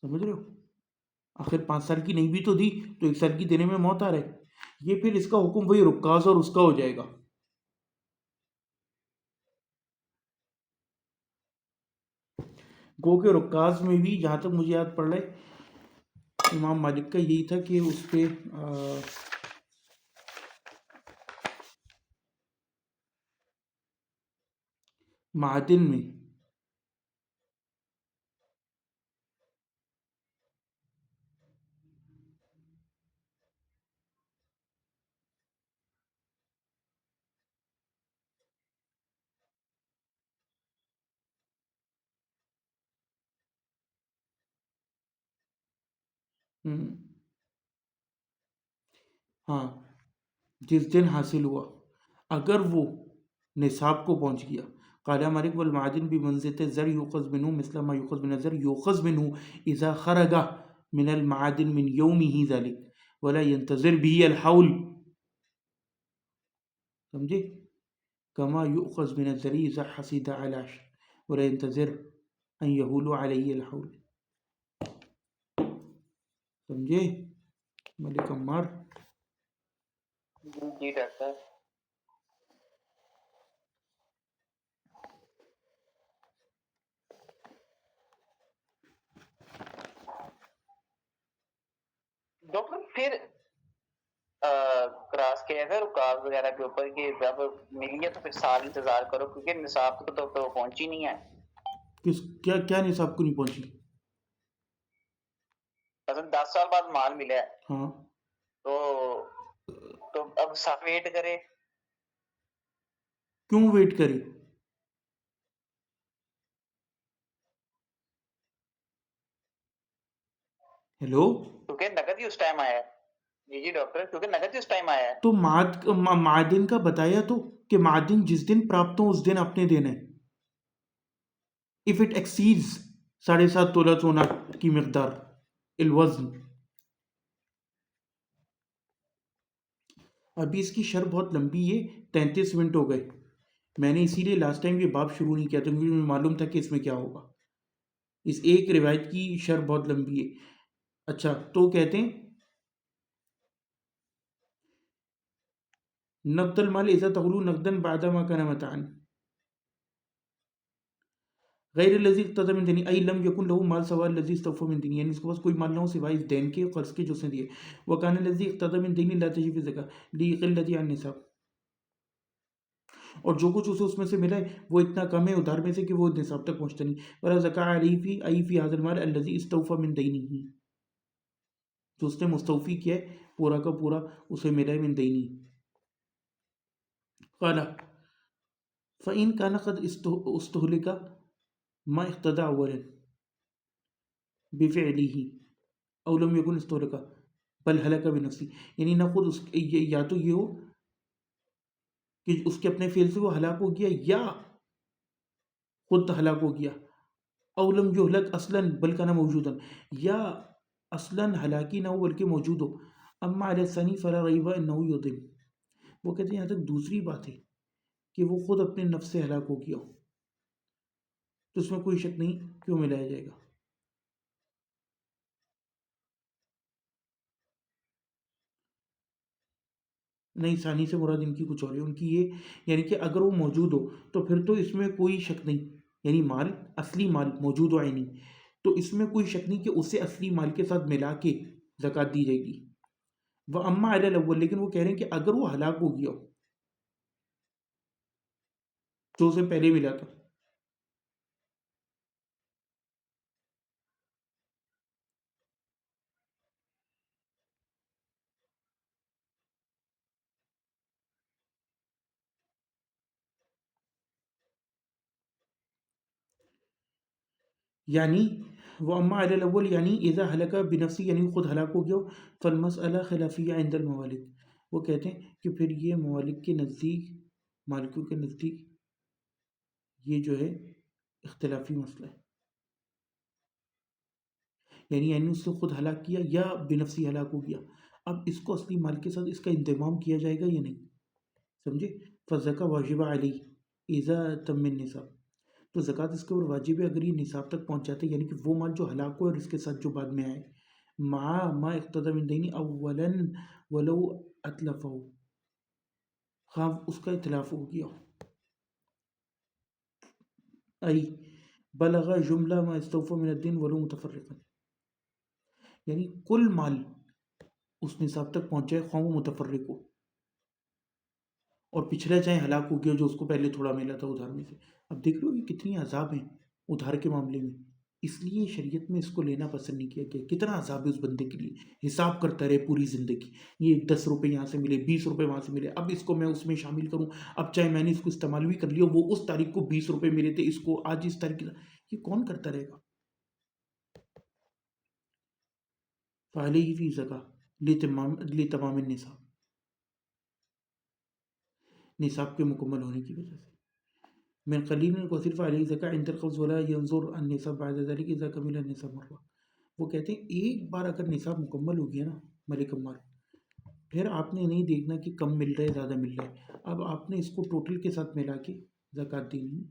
سمجھ رہے ہو؟ آخر 5 سال کی نہیں بھی تو دی، تو 1 سال کی دینے میں موت آ رہے۔ یہ پھر اس کا حکم وہی رکاز اور اس کا ہو جائے گا۔ گو کہ رکاز میں بھی جہاں تک مجھے یاد پڑ رہا ہے، امام مالک کا یہی تھا کہ اس پہ معدن میں ہاں جس دن حاصل ہوا، اگر وہ نصاب کو پہنچ گیا، قال مالک والمعادن بمنزلة الزر يؤخذ منه مثل ما يؤخذ من الزر يؤخذ منه إذا خرج من المعادن من يومه ذلك ولا ينتظر به الحول، سمجھے؟ كما يؤخذ من الزر إذا حصد على عشر ولا ينتظر أن يهول عليه الحول، سمجھے ملک عمار؟ جی ڈاکٹر۔ ڈاکٹر پھر کراس کیا تھا رکاز وغیرہ کے اوپر کہ جب مل گیا تو پھر سال انتظار کرو، کیونکہ نصاب کو تو پہنچی نہیں ہے۔ کیا نصاب کو نہیں پہنچی؟ مثلا 10 سال بعد مال ملا ہے ہاں تو اب سب ویٹ کرے۔ کیوں ویٹ کرے؟ ہیلو، کیونکہ نقد ہی اس ٹائم آیا ہے۔ جی جی ڈاکٹر، کیونکہ نقد ہی اس ٹائم آیا ہے۔ تو معدن کا بتایا تو کہ معدن جس دن پراپت ہو اس دن آپ نے دینا ہے۔ if it exceeds 7.5 تولہ سونا کی مقدار الوزن۔ ابھی اس کی شرح بہت لمبی ہے، 33 منٹ ہو گئے، میں نے اسی لیے لاسٹ ٹائم یہ باب شروع نہیں کیا تھا کیونکہ مجھے معلوم تھا کہ اس میں کیا ہوگا۔ اس ایک روایت کی شرح بہت لمبی ہے۔ اچھا، تو کہتے ہیں نقد المال اذا تغلو نقدا بعد ما كان متاعا غیر الذی اقتضى من دینی ای لم یکن له مال سوا الذی استوفى من دینی، یعنی اس کے پاس کوئی مال نہ ہو سوائے اس دین کے قرض کے جو اس نے دیے۔ وکان الذی اقتضى من دینی لا تجب الزکاة لقلة عن نصاب، اور جو کچھ اسے اس میں سے ملا ہے وہ اتنا کم ہے ادھار میں سے کہ وہ نصاب تک پہنچتا نہیں۔ ولا زکاة علیہ فی ای فی هذا المال الذی استوفى من دینہ، جو اس نے مستوفی کیا ہے پورا کا پورا اسے ملا ہے من دینی۔ قال فإن كان قد استهلك ما اقتدى اولا بفعله او لم يكن استهلك بل هلك بنفسه، یعنی نہ خود یا تو یہ ہو کہ اس کے اپنے فعل سے وہ ہلاک ہو گیا یا خود ہلاک ہو گیا، او لم يهلك اصلا بل كان موجودا، یا اصلا ہلاکی نہ ہو بلکہ موجود ہو۔ اما على الثاني فلا ريب انه يضم، وہ کہتے ہیں یہاں تک دوسری بات ہے کہ وہ خود اپنے نفس سے ہلاک ہو گیا ہو، تو اس میں کوئی شک نہیں کیوں ملایا جائے گا. نہیں، ثانی سے مراد ان کی کچھ اور ہے. ان کی یہ یعنی کہ اگر وہ موجود ہو تو پھر تو اس میں کوئی شک نہیں، یعنی مال اصلی مال موجود ہو عینی، تو اس میں کوئی شک نہیں کہ اسے اصلی مال کے ساتھ ملا کے زکوٰۃ دی جائے گی. وہ اما علی الاول، لیکن وہ کہہ رہے ہیں کہ اگر وہ ہلاک ہو گیا ہو جو اسے پہلے ملا تھا. یعنی وہ اما علی الاول یعنی اذا ہلک بنفسی، یعنی خود ہلاک ہو گیا ہو، فالمسئلہ خلافیہ عند الموالک. وہ کہتے ہیں کہ پھر یہ موالک کے نزدیک، مالکیوں کے نزدیک یہ جو ہے اختلافی مسئلہ ہے. یعنی اس نے خود ہلاک کیا یا بنفسی ہلاک ہو گیا، اب اس کو اصلی مال کے ساتھ اس کا انضمام کیا جائے گا یا نہیں. سمجھے؟ فزکا واجبہ علی اذا تم النصاب، تو زکوٰۃ اس کے اوپر واجب ہے اگر یہ نصاب تک پہنچ جاتا ہے، یعنی کہ وہ مال جو ہلاک ہو اور اس کے ساتھ جو بعد میں آئے، مع ما اقتضى من دینی اولا ولو اتلفہ، خواہ اس کا اتلاف ہو گیا. ای بلغ جملہ ما استوفى من الدین ولو متفرقا، یعنی کل مال اس نصاب تک پہنچ جائے خواہ وہ متفرق ہو، اور پچھلا چاہے ہلاک ہو گیا جو اس کو پہلے تھوڑا ملا تھا ادھار میں سے. اب دیکھ لو یہ کتنی عذاب ہیں ادھار کے معاملے میں، اس لیے شریعت میں اس کو لینا پسند نہیں کیا گیا. کتنا عذاب ہے اس بندے کے لیے، حساب کرتا رہے پوری زندگی، یہ 10 روپے یہاں سے ملے، 20 روپے وہاں سے ملے، اب اس کو میں اس میں شامل کروں، اب چاہے میں نے اس کو استعمال بھی کر لیا، وہ اس تاریخ کو 20 روپے ملے تھے، اس کو آج اس تاریخ، یہ کون کرتا رہے گا. فعلیہ فی زکاۃ لتمام النصاب، نصاب کے مکمل ہونے کی وجہ سے. من قلیل کو صرف علیہ زکاۃ عند القبض ولا ينظر النصاب بعد ذلك اذا كمل النصاب مرہ. وہ کہتے ہیں ایک بار اگر نصاب مکمل ہو گیا نا ملک عمار، پھر آپ نے نہیں دیکھنا کہ کم مل رہا ہے زیادہ مل رہا ہے، اب آپ نے اس کو ٹوٹل کے ساتھ ملا کے زکوٰۃ دینی ہے.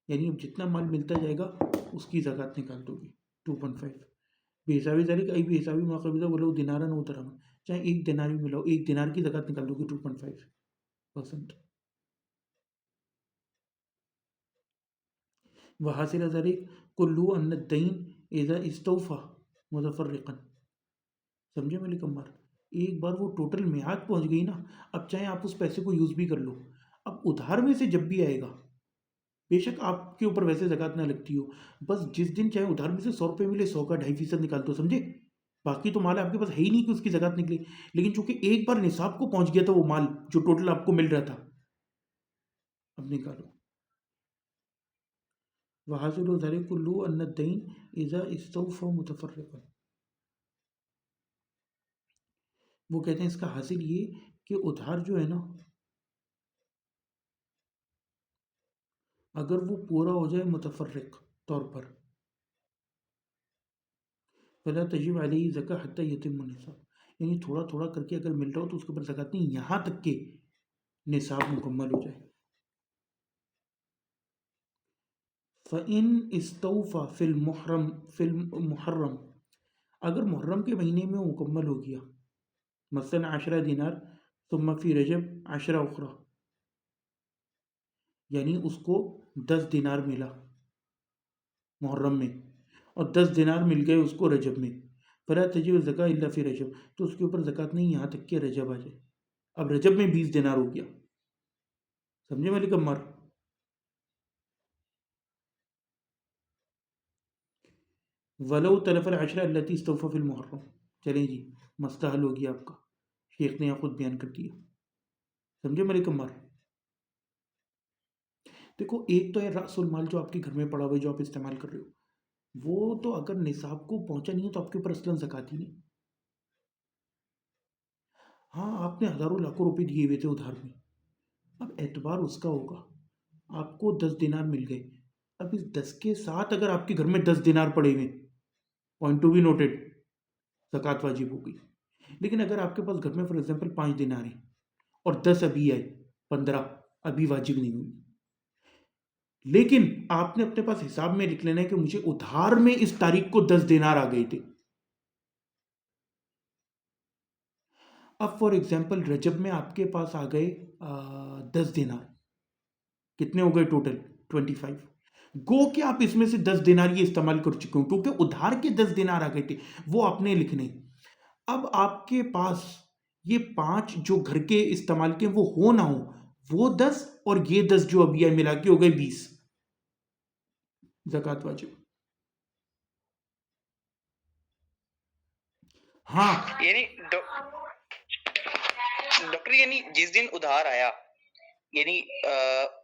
یعنی اب جتنا مال ملتا جائے گا اس کی زکوٰۃ نکال دو گے 2.5 بے حسابی ذالک ای بے حسابی ما قبضہ ولو دینارا او درہما، چاہے ایک دینار بھی ملاؤ، ایک دینار کی زکوٰۃ نکال دو گے 2.5%. وحاصل ذلك كله ان الدین اذا استوفى متفرقا. سمجھے ملک عمار؟ ایک بار وہ ٹوٹل میعاد پہنچ گئی نا، اب چاہے آپ اس پیسے کو یوز بھی کر لو، اب ادھار میں سے جب بھی آئے گا، بے شک آپ کے اوپر ویسے زکوٰۃ نہ لگتی ہو، بس جس دن چاہے ادھار میں سے 100 روپے ملے 100 کا 2.5% نکال دو. سمجھے؟ باقی تو مال آپ کے پاس ہے ہی نہیں کہ اس کی زکوٰۃ نکلے، لیکن چونکہ ایک بار نصاب کو پہنچ گیا تھا وہ مال جو ٹوٹل آپ کو مل رہا تھا، اب نکالو. وحاصل ذلك كله ان الدین اذا استوفى متفرقا. وہ کہتے ہیں اس کا حاصل یہ کہ ادھار جو ہے نا اگر وہ پورا ہو جائے متفرق طور پر، فلا تجب علیہ زکاۃ حتی یتم النصاب، یعنی تھوڑا تھوڑا کر کے اگر مل رہا ہو تو اس کے اوپر زکوٰۃ نہیں یہاں تک کہ نصاب مکمل ہو جائے. فَإِنْ اسْتَوْفَى فِي الْمُحَرَّم، اگر محرم کے مہینے میں وہ مکمل ہو گیا، مثلا 10 دینار ثم فی رجب 10 اخرى، یعنی اس کو 10 دینار ملا محرم میں اور 10 دینار مل گئے اس کو رجب میں، فلا تجب الزکاۃ الا فی رجب، تو اس کے اوپر زکوٰۃ نہیں یہاں تک کہ رجب آ جائے. اب رجب میں 20 دینار ہو گیا. سمجھے ملک عمار؟ ولو تلف العشرہ التي استوفى في المحرم. چلیں جی مسئلہ حل ہو گیا آپ کا، شیخ نے یہاں خود بیان کر دیا. سمجھے ملک عمار؟ دیکھو ایک تو ہے رأس المال جو آپ کے گھر میں پڑا ہوا ہے جو آپ استعمال کر رہے ہو، وہ تو اگر نصاب کو پہنچا نہیں ہے تو آپ کے اوپر اصلاً زکوٰۃ ہی نہیں. ہاں آپ نے ہزاروں لاکھوں روپے دیے ہوئے تھے ادھار میں، اب اعتبار اس کا ہوگا، آپ کو 10 دینار مل گئے، اب اس 10 کے ساتھ اگر آپ کے گھر میں 10 دینار پڑے ہوئے، پوائنٹ ٹو بی نوٹڈ، زکوٰۃ واجب ہو گئی. لیکن اگر آپ کے پاس گھر میں فار ایگزامپل 5 دینار ہیں اور 10 ابھی آئے، 15 ابھی واجب نہیں ہوئی. لیکن آپ نے اپنے پاس حساب میں لکھ لینا ہے کہ مجھے ادھار میں اس تاریخ کو 10 دینار آ گئے تھے. اب فار ایگزامپل رجب میں آپ کے پاس آ گئے 10 دینار. کتنے ہو گئے ٹوٹل؟ 25. گو کہ آپ اس میں سے 10 دینار یہ استعمال کر چکے ہوں کیونکہ ادھار کے 10 دینار آ گئے تھے، وہ آپ نے لکھنے. اب آپ کے پاس یہ 5 جو گھر کے استعمال کے وہ ہو نہ ہو، وہ 10 اور یہ 10 جو ابھی ملا کے ہو گئے 20. زکوٰۃ واجب. ہاں یعنی ڈاکٹر یعنی جس دن ادھار آیا یعنی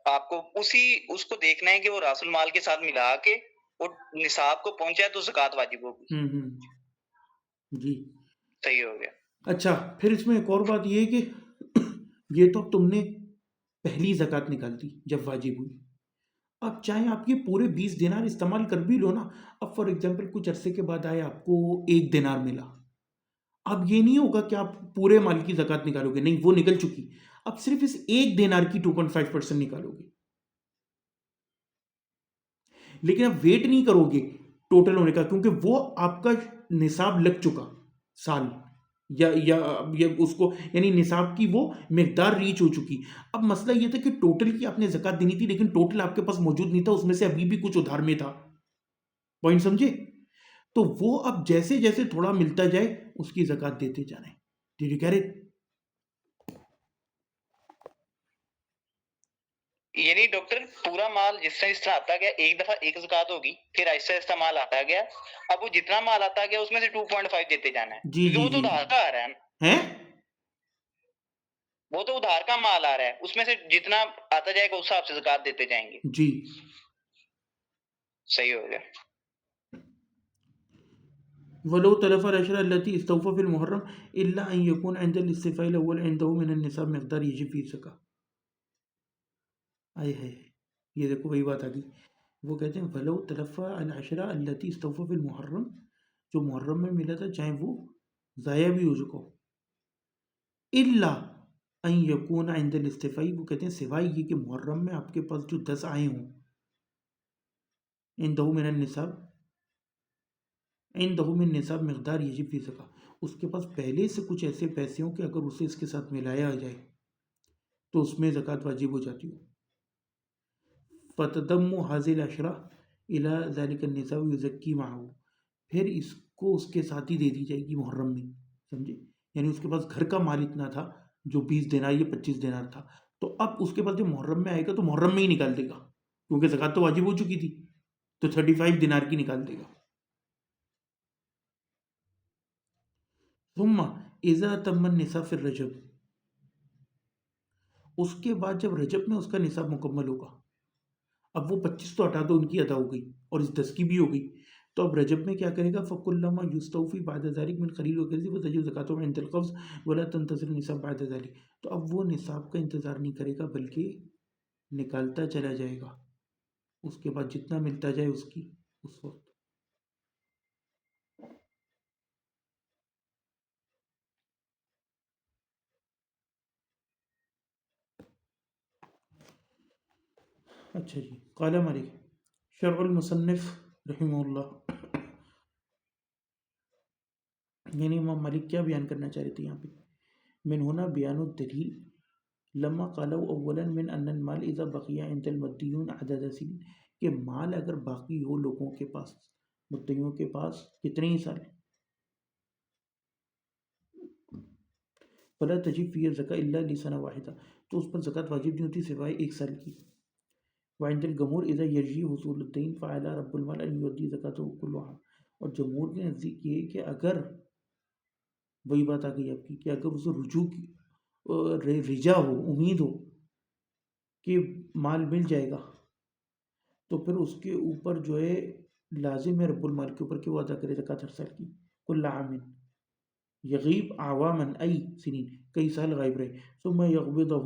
آپ کو اس کو دیکھنا ہے کہ وہ راس المال کے ساتھ ملا کے وہ نصاب کو پہنچا ہے تو زکوٰۃ واجب ہوگی. جی صحیح ہو گیا. اچھا پھر اس میں ایک اور بات یہ ہے کہ یہ تو تم نے پہلی زکوٰۃ نکال دی جب واجب ہوئی. اب چاہے آپ یہ پورے 20 دینار استعمال کر بھی لو نا، اب فار ایگزامپل کچھ عرصے کے بعد آئے آپ کو 1 دینار ملا، اب یہ نہیں ہوگا کہ آپ پورے مال کی زکوٰۃ نکالو گے، نہیں وہ نکل چکی. اب صرف اس 1 دینار کی 2.5% نکالو گے، لیکن اب ویٹ نہیں کرو گے ٹوٹل ہونے کا کیونکہ وہ آپ کا نصاب لگ چکا سال یا اس کو یعنی نصاب کی وہ مقدار ریچ ہو چکی. اب مسئلہ یہ تھا کہ ٹوٹل کی آپ نے زکوٰۃ دینی تھی لیکن ٹوٹل آپ کے پاس موجود نہیں تھا، اس میں سے ابھی بھی کچھ ادھار میں تھا. پوائنٹ سمجھے؟ تو وہ اب جیسے جیسے تھوڑا ملتا جائے اس کی زکوٰۃ دیتے جانا ہے. Did you get it? یعنی ڈاکٹر پورا مال جس طرح آتا گیا ایک دفعہ ایک زکوٰۃ ہوگی، پھر آہستہ آہستہ مال آتا گیا، اب وہ جتنا مال آتا گیا اس میں سے 2.5 دیتے جانا ہے. جی کیونکہ جی وہ تو جی ادھار کا آ رہا ہے، وہ تو ادھار کا مال آ رہا ہے، اس میں سے جتنا آتا جائے گا اس حساب سے زکوٰۃ دیتے جائیں گے. جی. صحیح ہو گیا. ولو تلف العشرة التي استوفى في المحرم إلا أن يكون عند الاستيفاء الأول عنده من النصاب مقدار يجب فيه الزكاة. آئے ہے یہ دیکھو وہی بات آ گئی. وہ کہتے ہیں ولو تلف العشرة التي استوفى في المحرم، جو محرم میں ملا تھا چاہے وہ ضائع بھی ہو چکا ہو، إلا أن يكون عند الاستيفاء، وہ کہتے ہیں سوائے یہ کہ محرم میں آپ کے پاس جو 10 آئے ہوں، عنده من النصاب، عنده من نصاب مقدار یجب فی زکاة، اس کے پاس پہلے سے کچھ ایسے پیسے ہوں کہ اگر اسے اس کے ساتھ ملایا جائے تو اس میں زکوٰۃ واجب ہو جاتی ہو. فتدم حاضل العشرة الى ذلك النصاب یزکی معه، پھر اس کو اس کے ساتھ ہی دے دی جائے گی محرم میں. سمجھے؟ یعنی اس کے پاس گھر کا مال اتنا تھا جو 20 دینار یا 25 دینار تھا، تو اب اس کے پاس جب محرم میں آئے گا تو محرم میں ہی نکال دے گا کیونکہ زکوٰۃ تو واجب ہو چکی تھی، تو 35 دینار کی نکال دے گا. ثم اذا تم النصاب فی الرجب، اس کے بعد جب رجب میں اس کا نصاب مکمل ہوگا، اب وہ 25 تو ہٹا دو ان کی ادا ہو گئی اور اس 10 کی بھی ہو گئی، تو اب رجب میں کیا کرے گا؟ فَكُلَّمَا يُسْتَوْفِي بَعْدَ ذَلِكَ مِنْ خَلِيلِ وَكَذِبِ وَتَجِبُ زَكَاتُهُ عِنْدَ الْقَبْضِ وَلَا تَنْتَظِرُ النِّصَابَ بَعْدَ ذَلِكَ. تو اب وہ نصاب کا انتظار نہیں کرے گا بلکہ نکالتا چلا جائے گا اس کے بعد جتنا ملتا جائے اس کی اس وقت. اچھا جی. قال مالک شرع المصنف رحمہ اللہ، یعنی امام مالک کیا بیان کرنا چاہ رہے تھے یہاں پہ؟ من ہونا بیان الدلیل لما قالوا اولا من ان المال اذا بقی عند المدیون عدد سنین، کہ مال اگر باقی ہو لوگوں کے پاس، مدعیوں کے پاس کتنے ہی سال، فلا تجب فی الزکاة الا لسنہ واحدہ، تو اس پر زکوٰۃ واجب نہیں ہوتی سوائے 1 سال کی. وعند الجمہور اذا یرجی حصول الدین فعلی رب المال ان یؤدی زکاتہ کل عام، اور جمہور کے نزدیک یہ ہے کہ اگر وہی بات آ گئی آپ کی کہ اگر اسے رجوع کی رجا ہو، امید ہو کہ مال مل جائے گا، تو پھر اس کے اوپر جو ہے لازم ہے رب المال کے اوپر کہ وہ ادا کرے زکوٰۃ ہر سال کی. کل عام یغیب عواما ای سنین، کئی سال غائب رہے، ثم یقبضہ،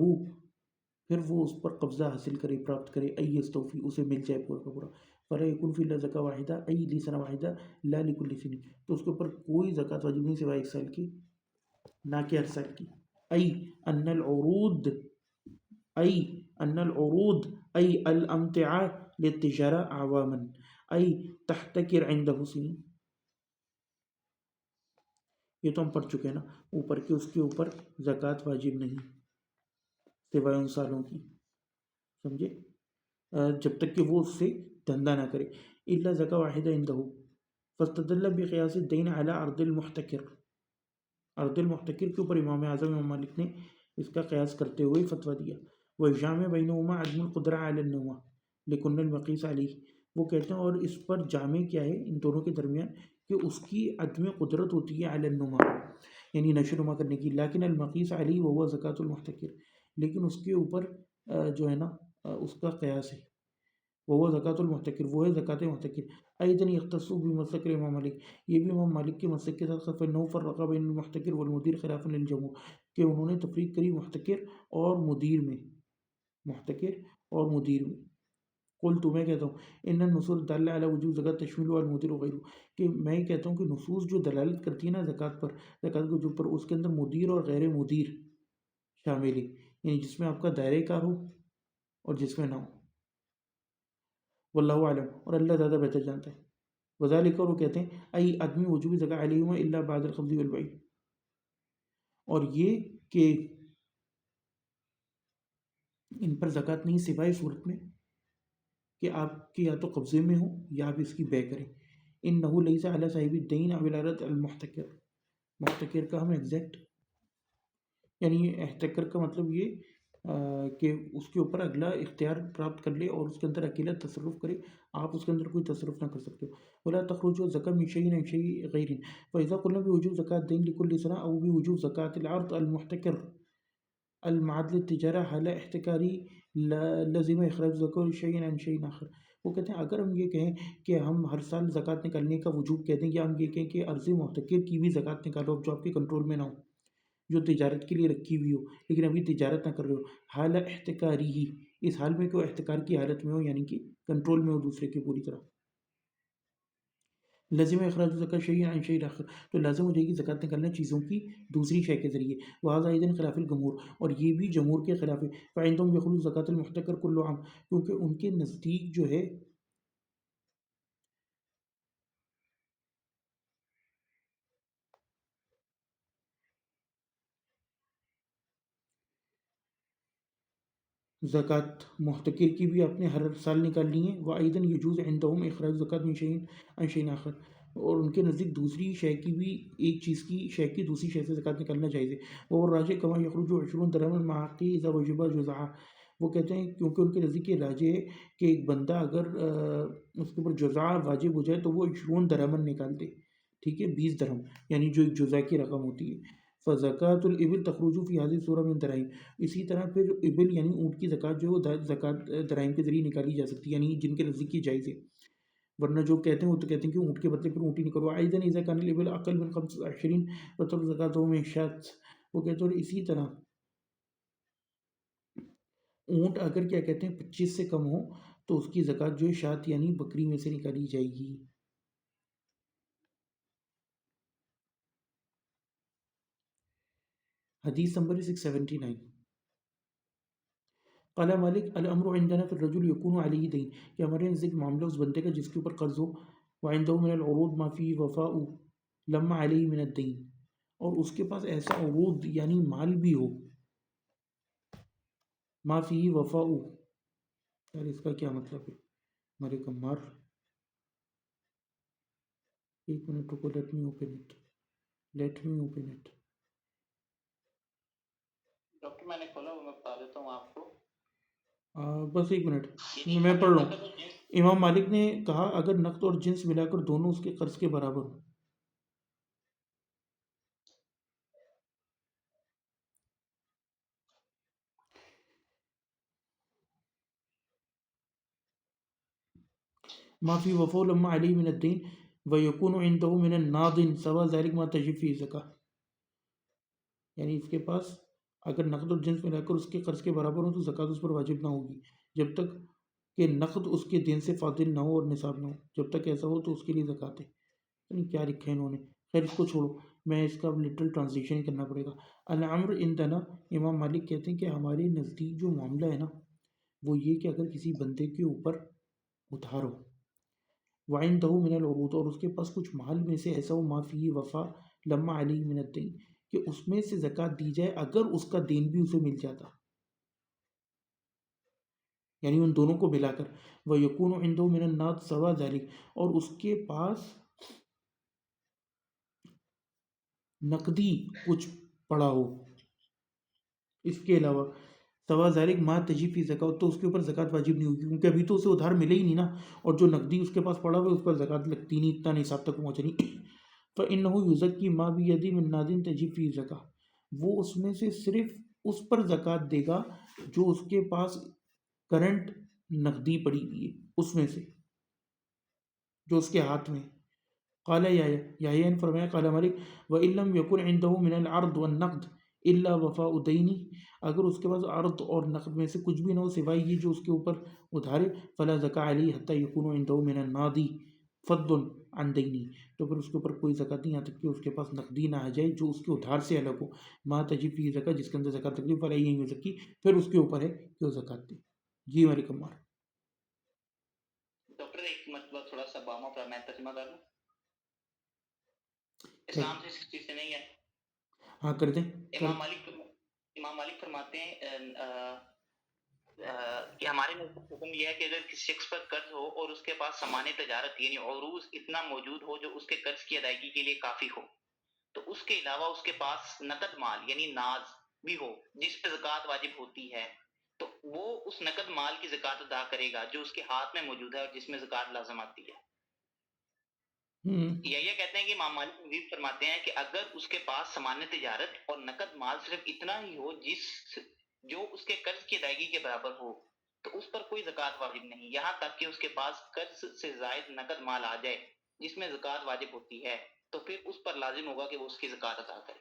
پھر وہ اس پر قبضہ حاصل کرے، پراپت کرے، ای یستوفی، اسے مل جائے پورا کا پورا. فلا یکون فی الا زکاة واحدہ ای لسنہ واحدہ لا لکل سنین، تو اس کے اوپر کوئی زکوٰۃ واجب نہیں سوائے 1 سال کی، نہ کہ ہر سال کی. ای ان العروض، ای أن العروض أي الأمتعة للتجارة عواما أي تحتكر عنده سنين. یہ تو ہم پڑھ چکے ہیں نا اوپر کے، اس کے اوپر زکوٰۃ واجب نہیں سوائے ان سالوں کی، سمجھے، جب تک کہ وہ اس سے دھندا نہ کرے. الا زکا واحدہ عنده فاستدل بقیاس الدین علی عرض المحتکر. عرض المحتکر کے اوپر امام اعظم امام مالک نے اس کا قیاس کرتے ہوئے فتویٰ دیا. وجامع بینہما عدم القدرہ علی النوع لکن المقیس علیہ. وہ کہتے ہیں اور اس پر جامع کیا ہے ان دونوں کے درمیان کہ اس کی عدم قدرت ہوتی ہے علی النما یعنی نشو نما کرنے کی، لیکن المقیس علیہ وہو زکوٰۃ المحتکر، لیکن اس کے اوپر جو ہے نا اس کا قیاس ہے وہ زکوٰۃ المحتکر، وہ ہے زکوٰۃ محتکر. ایضاً یختص بمسلک امام مالک، یہ بھی امام مالک کے مسلک کے ساتھ فإنه فرق بین المحتکر والمدیر خلافا للجمہور، کہ انہوں نے تفریق کری محتکر اور مدیر میں، محتکر اور مدیر میں. قلت میں کہتا ہوں ان النصوص دالہ علی وجوب زکوٰۃ تشمیل المدیر وغیرہ، کہ میں کہتا ہوں کہ نصوص جو دلالت کرتی ہے نا زکوٰۃ پر، زکوٰۃ کے وجوب پر، اس کے اندر مدیر اور غیر مدیر شامل ہے، یعنی جس میں آپ کا دائرۂ کار ہو اور جس میں نہ ہو. واللہ عالم، اور اللہ زیادہ بہتر جانتا ہے. وذالک، اور وہ کہتے ہیں ای عدم وجوب زکوٰۃ علیہما الا بعد القبض والبیع، اور یہ کہ ان پر زکوٰۃ نہیں سوائے صورت میں کہ آپ کے یا تو قبضے میں ہو یا آپ اس کی بے کریں. انہ لیس علی صاحب الدین او الارض المحتکر، محتکر کا ہم ایگزیکٹ یعنی احتکر کا مطلب یہ کہ اس کے اوپر اگلا اختیار پراپت کر لے اور اس کے اندر اکیلا تصرف کرے، آپ اس کے اندر کوئی تصرف نہ کر سکتے ہو. ولا تخرج زکاة من شيء عن شيء غير فإذا قلنا بوجوب زكاة الدين لكل سنة أو بوجوب زكاة العرض المحتكر المعاد للتجارة حال احتكاری لازم اخراج زکاة شيء عن شيء آخر. وہ کہتے ہیں اگر ہم یہ کہیں کہ ہم ہر سال زکوٰۃ نکالنے کا وجوب کہہ دیں، یا ہم یہ کہیں کہ عرض محتکر کی بھی زکوٰۃ نکالو جو آپ کے کنٹرول میں نہ ہو، جو تجارت کے لیے رکھی ہوئی ہو لیکن ابھی تجارت نہ کر رہے ہو، حال احتکاری ہی، اس حال میں کہ وہ احتکار کی حالت میں ہو یعنی کہ کنٹرول میں ہو دوسرے کی پوری طرح. لازم اخراج زکاة شيء عن شيء آخر، تو لازم ہو جائے گی زکوٰۃ نکالنا چیزوں کی دوسری شے کے ذریعے. وهذا ايضا خلاف الجمہور، اور یہ بھی جمہور کے خلاف ہے. فعندهم يخرج زکاة المحتکر كل عام، کیونکہ ان کے نزدیک جو ہے زکوٰۃ محتکر کی بھی آپ نے ہر سال نکالنی ہے. وأيضا يجوز عندهم اخراج زکاة من شيء عن شيء آخر، اور ان کے نزدیک دوسری شے کی بھی، ایک چیز کی شے کی دوسری شے سے زکوٰۃ نکالنا جائز ہے. وہ راجع كما يخرج 20 درہما مع حقه اذا وجب جزعا، وہ کہتے ہیں کیونکہ ان کے نزدیک یہ راجع ہے کہ ایک بندہ اگر اس کے اوپر جزع واجب ہو جائے تو وہ 20 درہما نکال دے، ٹھیک ہے، 20 درہم یعنی جو ایک جزع کی رقم ہوتی ہے. فزکاة الابل تخرج فی هذه الصورة من دراہم، اسی طرح پھر ابل یعنی اونٹ کی زکوٰۃ جو زکوٰۃ دراہم کے ذریعے نکالی جا سکتی ہے، یعنی جن کے نزدیک کی جائز ہے. ورنہ جو کہتے ہیں وہ تو کہتے ہیں کہ اونٹ کے بدلے پھر اونٹ ہی نکلو. ایضا اذا كان الابل اقل من 25 وترك زکاتهم من شاة، وہ کہتے ہیں اور اسی طرح اونٹ اگر کیا کہتے ہیں 25 سے کم ہو تو اس کی زکوٰۃ جو ہے شاۃ یعنی بکری میں سے نکالی جائے گی. حدیث نمبر 679. قال مالک الامر عندنا في الرجل يكون عليه دين، کہ ہمارے نزدیک معاملہ اس بندے کا جس کے اوپر قرض ہو. وعنده من العروض ما فيه وفاء لما عليه من الدين، اور اس کے پاس ایسا عروض یعنی مال بھی ہو، ما فيه وفاء، یار اس کا کیا مطلب ہے ہمارے کمار. ایک منٹ رکو، let me open it. Doctor میں نے کھولا وہ میں بتا دیتا ہوں آپ کو. بس ایک منٹ میں پڑھ لوں. امام مالک نے کہا اگر نقد اور جنس ملا کر دونوں اس کے قرض کے برابر ہوں. ما فی وفاء لما علی من الدین ویکون عنده من الناظن سوا ذلك ما تجب فی زکاة، یعنی اس کے پاس اگر نقد اور جنس ملا کر اس کے قرض کے برابر ہوں تو زکوٰۃ اس پر واجب نہ ہوگی جب تک کہ نقد اس کے دین سے فاضل نہ ہو اور نصاب نہ ہو. جب تک ایسا ہو تو اس کے لیے زکوٰۃ ہے. یعنی کیا لکھا ہے انہوں نے، خیر اس کو چھوڑو، میں اس کا لٹرل ٹرانسلیشن ہی کرنا پڑے گا. الامر عندنا، امام مالک کہتے ہیں کہ ہمارے نزدیک جو معاملہ ہے نا وہ یہ کہ اگر کسی بندے کے اوپر ادھار ہو، وعنده من العروض، اور اس کے پاس کچھ مال میں سے ایسا ہو ما فیہ وفا لما علیہ من الدین، کہ اس میں سے زکوٰۃ دی جائے اگر اس کا دین بھی اسے مل جاتا، یعنی ان دونوں کو ملا کر، وَيَكُونُ عِنْدَهُ مِنَ النَّاس سوا ذلك، اور اس کے پاس نقدی کچھ پڑا ہو اس کے علاوہ، سوا ذالک ما تجب فی زکوٰۃ، تو اس کے اوپر زکوٰۃ واجب نہیں ہوگی، کیونکہ ابھی تو اسے ادھار ملے ہی نہیں نا، اور جو نقدی اس کے پاس پڑا ہوا ہے اس پر زکوٰۃ لگتی نہیں، اتنا نصاب تک پہنچ نہیں۔ فإنه یزکی ما بیدی من ناد تجب فی زکوٰۃ، وہ اس میں سے صرف اس پر زکوٰۃ دے گا جو اس کے پاس کرنٹ نقدی پڑی ہوئی ہے، اس میں سے جو اس کے ہاتھ میں۔ قال یحییٰ نے فرمایا، قال مالک وإن لم يكن عنده من العرض والنقد الا وفاء دینی، اگر اس کے پاس عرض اور نقد میں سے کچھ بھی نہ ہو سوائے یہ جو اس کے اوپر ادھار ہے، فلا زکاۃ علیہ حتی یکون عنده من النادی فض عن دینی، تو پھر اس کے اوپر کوئی زکوٰۃ نہیں، یہاں تک کہ اس کے پاس نقدی نہ آ جائے جو اس کے ادھار سے الگ ہو، ما تجب فی زکاۃ، جس کے اندر زکوٰۃ لگتی ہے، فلا یزکی، پھر اس کے اوپر ہے کہ وہ زکوٰۃ دے۔ جی مالک عمار۔ ڈاکٹر ایک مطلب تھوڑا سا باما پر میں ترجمہ کر لوں، اسلام سے اس چیز سے نہیں ہے۔ ہاں کر دیں۔ امام مالک فرماتے ہیں کہ ہمارے نزدیک حکم یہ ہے کہ اگر کسی شخص پر قرض ہو اور اس کے پاس سامان تجارت یعنی عروض اتنا موجود ہو جو اس کے قرض کی ادائیگی کے لیے کافی ہو، تو اس کے علاوہ اس کے پاس نقد مال یعنی ناز بھی ہو جس پہ زکوٰۃ واجب ہوتی ہے، تو وہ اس نقد مال کی زکوٰۃ ادا کرے گا جو اس کے ہاتھ میں موجود ہے اور جس میں زکوٰۃ لازم آتی ہے۔ یہ کہتے ہیں کہ امام مالک مزید فرماتے ہیں کہ اگر اس کے پاس سامان تجارت اور نقد مال صرف اتنا ہی ہو جو اس کے قرض کی ادائیگی کے برابر ہو، تو اس پر کوئی زکوٰۃ واجب نہیں، یہاں تک کہ اس کے پاس قرض سے زائد نقد مال آ جائے جس میں زکوٰۃ واجب ہوتی ہے، تو پھر اس پر لازم ہوگا کہ وہ اس کی زکوٰۃ ادا کرے۔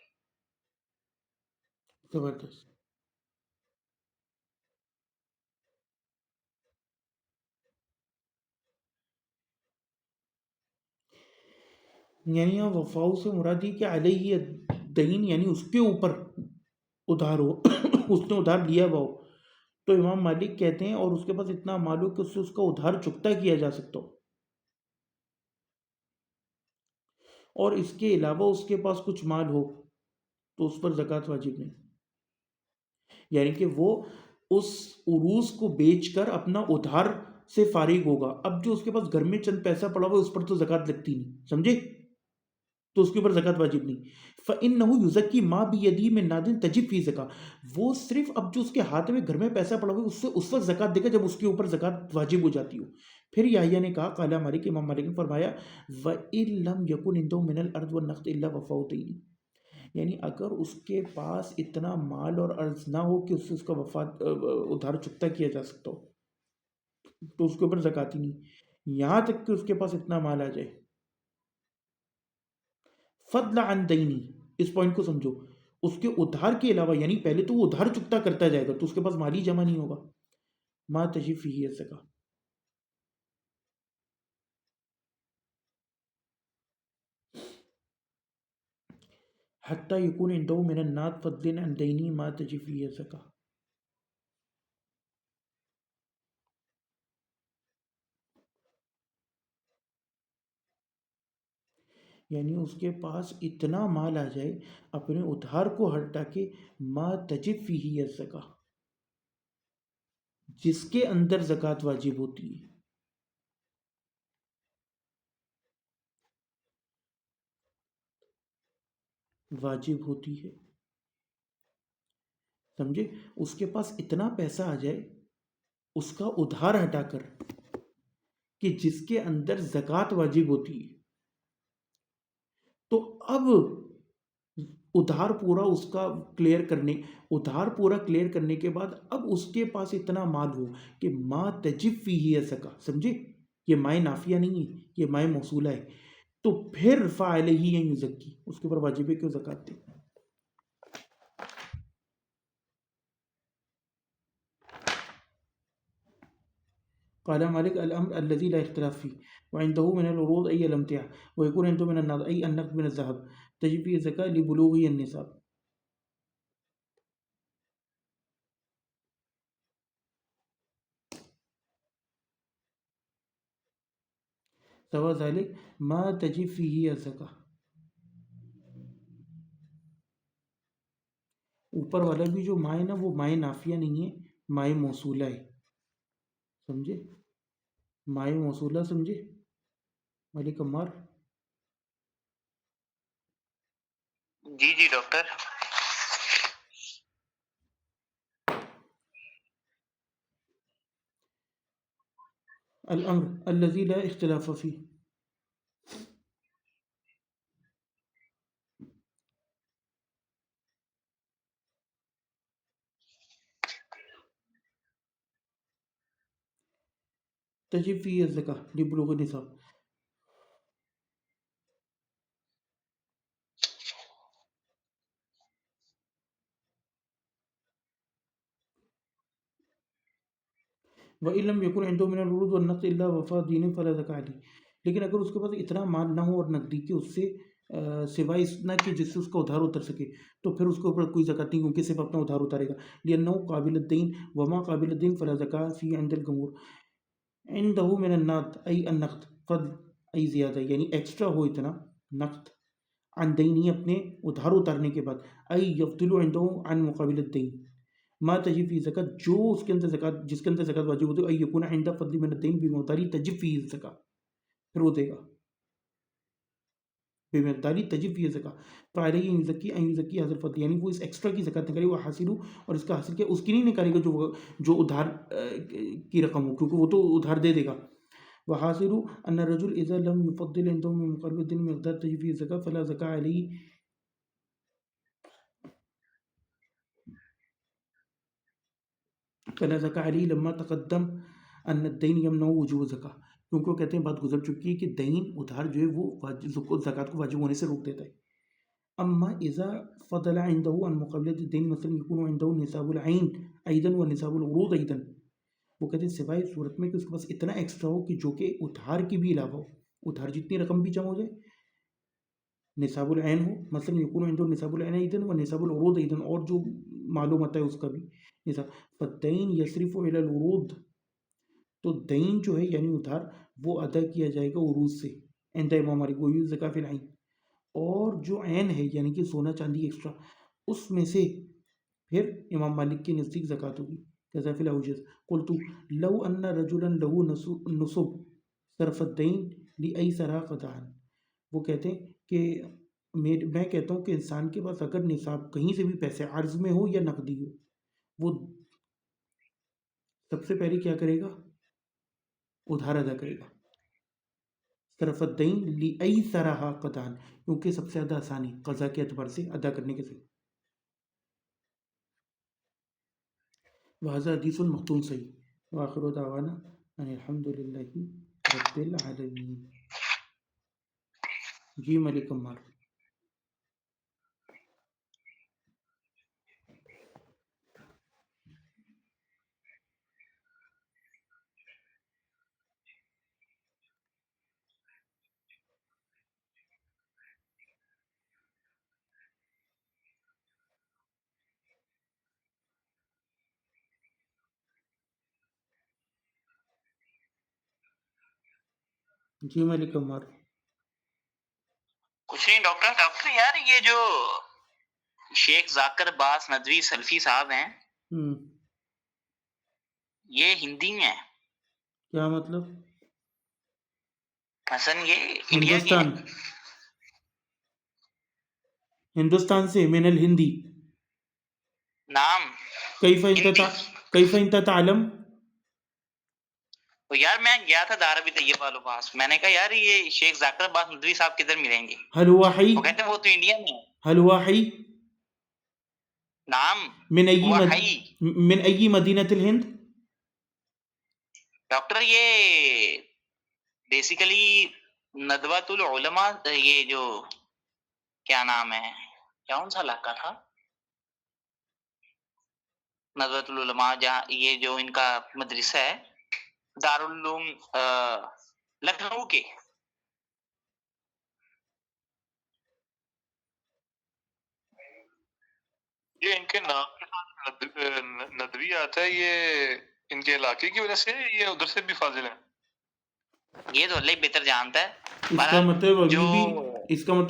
زبردست۔ یعنی یہاں وفاؤ سے مراد یہ کہ علیہ دین، یعنی اس کے اوپر ادھار ہو، اس نے ادھار لیا ہوا ہو، تو امام مالک کہتے ہیں اور اس کے پاس اتنا مال ہو کہ اس سے اس کا ادھار چکتا کیا جا سکتا ہو، اور اس کے علاوہ اس کے پاس کچھ مال ہو تو اس پر زکوٰۃ واجب نہیں، یعنی کہ وہ اس عروض کو بیچ کر اپنا ادھار سے فارغ ہوگا۔ اب جو اس کے پاس گھر میں چند پیسہ پڑا ہوا ہے اس پر تو زکوٰۃ لگتی نہیں، سمجھے، تو اس کے اوپر زکوٰۃ واجب نہیں۔ فإنه یزکی ما بیدی من ناد تجب فی زکوٰۃ، وہ صرف اب جو اس کے ہاتھ میں گھر میں پیسہ پڑا ہوا ہے اس سے اس وقت زکوٰۃ دے گا جب اس کے اوپر زکوٰۃ واجب ہو جاتی ہو۔ پھر یحییٰ نے کہا، قال مالک، امام مالک نے فرمایا، وإن لم یکن عنده من الارض والنقد الا وفاء دین، یعنی اگر اس کے پاس اتنا مال اور ارض نہ ہو کہ اس سے اس کا ادھار چکتا کیا جا سکتا ہو، تو اس کے اوپر زکوٰۃ ہی نہیں، یہاں تک کہ اس کے پاس اتنا مال آ جائے۔ فضل عن دینی، اس پوائنٹ کو سمجھو، اس کے ادھار کے علاوہ، یعنی پہلے تو وہ ادھار چکتا کرتا جائے گا تو اس کے پاس مالی جمع نہیں ہوگا، ما تجب فیہ الزکاۃ، حتی یکون عنده من الناد فضل عن دینی ما تجب فیہ الزکاۃ، یعنی اس کے پاس اتنا مال آ جائے اپنے ادھار کو ہٹا کے، ما تجب فیہ الزکاۃ، جس کے اندر زکوٰۃ واجب ہوتی ہے، واجب ہوتی ہے، سمجھے، اس کے پاس اتنا پیسہ آ جائے اس کا ادھار ہٹا کر کہ جس کے اندر زکوٰۃ واجب ہوتی ہے، تو اب ادھار پورا اس کا ادھار پورا کلیئر کرنے کے بعد اب اس کے پاس اتنا مال ہو کہ ما تجب فیہ الزکاۃ، سمجھے، یہ مائے نافیہ نہیں ہے، یہ مائے موصولہ ہے، تو پھر فعلیہ ان یزکی، اس کے اوپر واجب ہے کہ وہ زکوٰۃ دے۔ قال مالک الامر الذي لا اختلاف فيه وعنده من العروض أي الامتعة ويكون عنده من النقد أي النقد من الذهب تجب فيه الزكاة لبلوغه النصاب۔ سوا ذالک ما تجب فیہ الزکاة. اوپر والا بھی جو مائے نا وہ مائے نافیہ نہیں ہے، مائے موصولہ ہے. سمجھے؟ مائے موصولہ سمجھے ملک عمار؟ جی جی ڈاکٹر. الامر الذي لا اختلاف فيه. تجب فيه الزکاة لبلوغ النصاب. وَإِن لَّمْ يَكُنْ عِندَهُ مِنَ الْعُرُوضِ وَالنَّقْدِ إِلَّا وَفَاءَ دِينٍ فَلَا زَكَاةَ عَلَيْهِ. لیکن اگر اس کے پاس اتنا مال نہ ہو اور نقدی کہ اس سے سوائے اس نہ کہ جس سے اس کا ادھار اتر سکے، تو پھر اس کے اوپر کوئی زکوٰۃ نہیں، کیونکہ صرف اپنا ادھار اتارے گا. لِأَنَّهُ قابل الدین وما قابل الدین فلا زکاة فی عند الجمہور. عنده من النقد ای النقد فضل ای زیادہ، یعنی ایکسٹرا ہو اتنا نقد عن دینی اپنے ادھار اتارنے کے بعد، ای یفضل عنده عن مقابل الدین ما تجب فی زکات، جو اس کے اندر زکات، جس کے اندر زکات واجب ہوتی ہے، ای یکون عند فضل من الدین بمقداری تجب فی زکات، پھر وہ دے گا بمقداری تجب فی زکات. فعلیہ ان یزکی حاصل فضل، یعنی وہ اس ایکسٹرا کی زکات نکالے، وہ حاصل ہو، اور اس کا حاصل کیا اس کی نہیں نکالے گا جو ادھار کی رقم ہو، کیونکہ وہ تو ادھار دے دے گا. وحاصل ان الرجل اذا لم يفضل عنده من مقابل الدين مقدار تجب فيه الزكاة فلا زكاة عليه. فلا زکاة علیہ لما تقدم ان الدین یمنع وجوب زکاة، کیونکہ وہ کہتے ہیں بات گزر چکی ہے کہ دین ادھار جو ہے وہ زکوٰۃ کو واجب ہونے سے روک دیتا ہے. اما اذا فضل عنده عن مقابلة الدین مثلا يكون عنده نصاب العین ایضا ونصاب العروض ایضا. وہ کہتے ہیں سوائے صورت میں کہ اس کے پاس اتنا ایکسٹرا ہو کہ جو کہ ادھار کی بھی علاوہ ہو، ادھار جتنی رقم بھی جمع ہو جائے، نصاب العین ہو مثلا یکون عنده نصاب العین ایضا ونصاب العروض ایضا، اور جو معلومات ہے اس کا بھی نصاب. فالدین یصرف الی العروض، تو دین جو ہے یعنی ادھار وہ ادا کیا جائے گا عروض سے عند امام مالک. وہی زکاة فی العین، اور جو عین ہے یعنی کہ سونا چاندی ایکسٹرا، اس میں سے پھر امام مالک کے نزدیک زکوٰۃ ہوگی. کذا فی الاوجز قلت لو ان رجلا له نصب صرف الدین لایسر قطعا. وہ کہتے ہیں کہ میں کہتا ہوں کہ انسان کے پاس اگر نصاب کہیں سے بھی پیسے عرض میں ہو یا نقدی ہو، وہ سب سے پہلے کیا کرے گا؟ ادھار ادا کرے گا. صرف الدین لایسرھا قطعا، کیونکہ سب سے زیادہ آسانی قضا کے اعتبار سے ادا کرنے کے سے. وہذا حدیث مختوم صحیح. وآخر دعوانا ان الحمد للہ رب العالمین. جی ملک عمار. جی ملک عمار. کچھ نہیں ڈاکٹر. ڈاکٹر یار یہ جو شیخ ذاکر عباس ندوی سلفی صاحب ہیں، یہ ہندی میں ہے. کیا مطلب؟ حسن یہ انڈیا کے ہیں. ہندوستان سے من الہندی. نام کیف انت تعلم؟ تو یار میں گیا تھا دار ابی طیب والوں پاس، میں نے کہا یار یہ شیخ ذاکر عباس ندوی صاحب کدھر ملیں گے؟ هل هو حی؟ وہ کہتے ہیں وہ تو انڈیا میں ہے. هل هو حی؟ نام من ہوا حی. ای مدینۃ الہند؟ ڈاکٹر یہ بیسیکلی ندوۃ العلماء، یہ جو کیا نام ہے، کون سا علاقہ تھا ندوۃ العلماء، جہاں یہ جو ان کا مدرسہ ہے دارالعلوم لکھنؤ کے. یہ ان کے نام کے ساتھ ندوی آتا ہے، یہ ان کے علاقے کی وجہ سے یہ ادھر سے بھی فاضل ہیں. یہ تو اللہ ہی بہتر جانتا ہے. اس کا بہرحال مطلب جو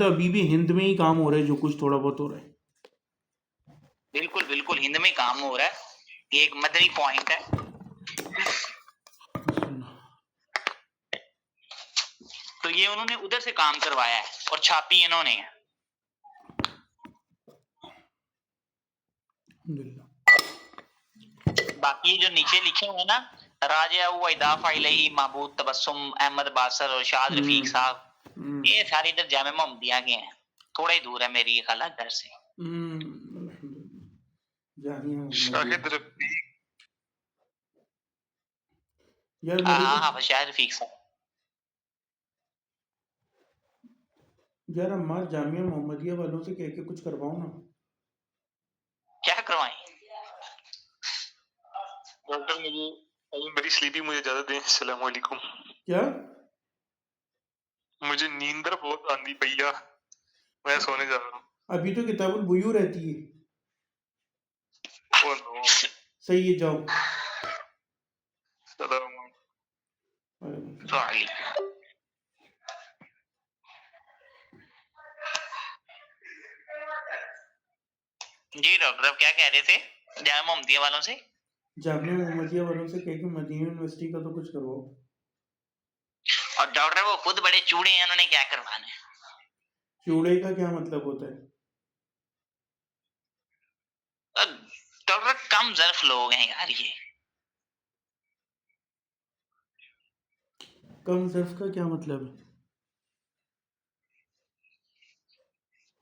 ابھی بھی ہند میں ہی کام ہو رہا ہے، جو کچھ تھوڑا بہت ہو رہا ہے. بالکل بالکل ہند میں ہی کام ہو رہا ہے. یہ ایک مدنی پوائنٹ ہے. تو یہ انہوں نے ادھر سے کام کروایا ہے اور چھاپی انہوں نے. الحمدللہ. باقی جو نیچے لکھے ہوئے نا، راجہ و اضاف علیہ محبوب تبسم احمد باسر اور شاد رفیق صاحب، یہ سارے ادھر جامع محمدیہ کے ہیں. تھوڑا ہی دور ہے میری خالہ گھر سے. الحمدللہ. جامعہ محمدیہ. شاہد رفیق یار ہاں میرے ہاں کو ہاں شاہد رفیق صاحب. یار عمار جامعہ محمدیہ والوں سے کہہ کے کچھ کرواؤ نا. کیا کروائیں؟ ڈاکٹر میری سلیپی مجھے اجازت دیں. السلام علیکم. کیا مجھے نیندر بہت آندی پیا، میں سونے جا رہا ہوں. ابھی تو کتاب البیوع رہتی ہے. او نو. صحیح ہے، جاؤ. السلام علیکم. وعلیکم السلام. سوری. جی ڈاکٹر اب کیا کہہ رہے تھے جامعہ محمدیہ والوں سے؟ جامعہ محمدیہ والوں سے کہہ کے مدینہ یونیورسٹی کا تو کچھ کرواؤ. اور ڈاکٹر وہ خود بڑے چوڑے ہیں، انہوں نے کیا کروانا ہے؟ چوڑے کا کیا مطلب ہوتا ہے؟ ڈاکٹر کم ظرف لوگ ہیں یار یہ. کم ظرف کا کیا مطلب ہے؟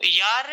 یار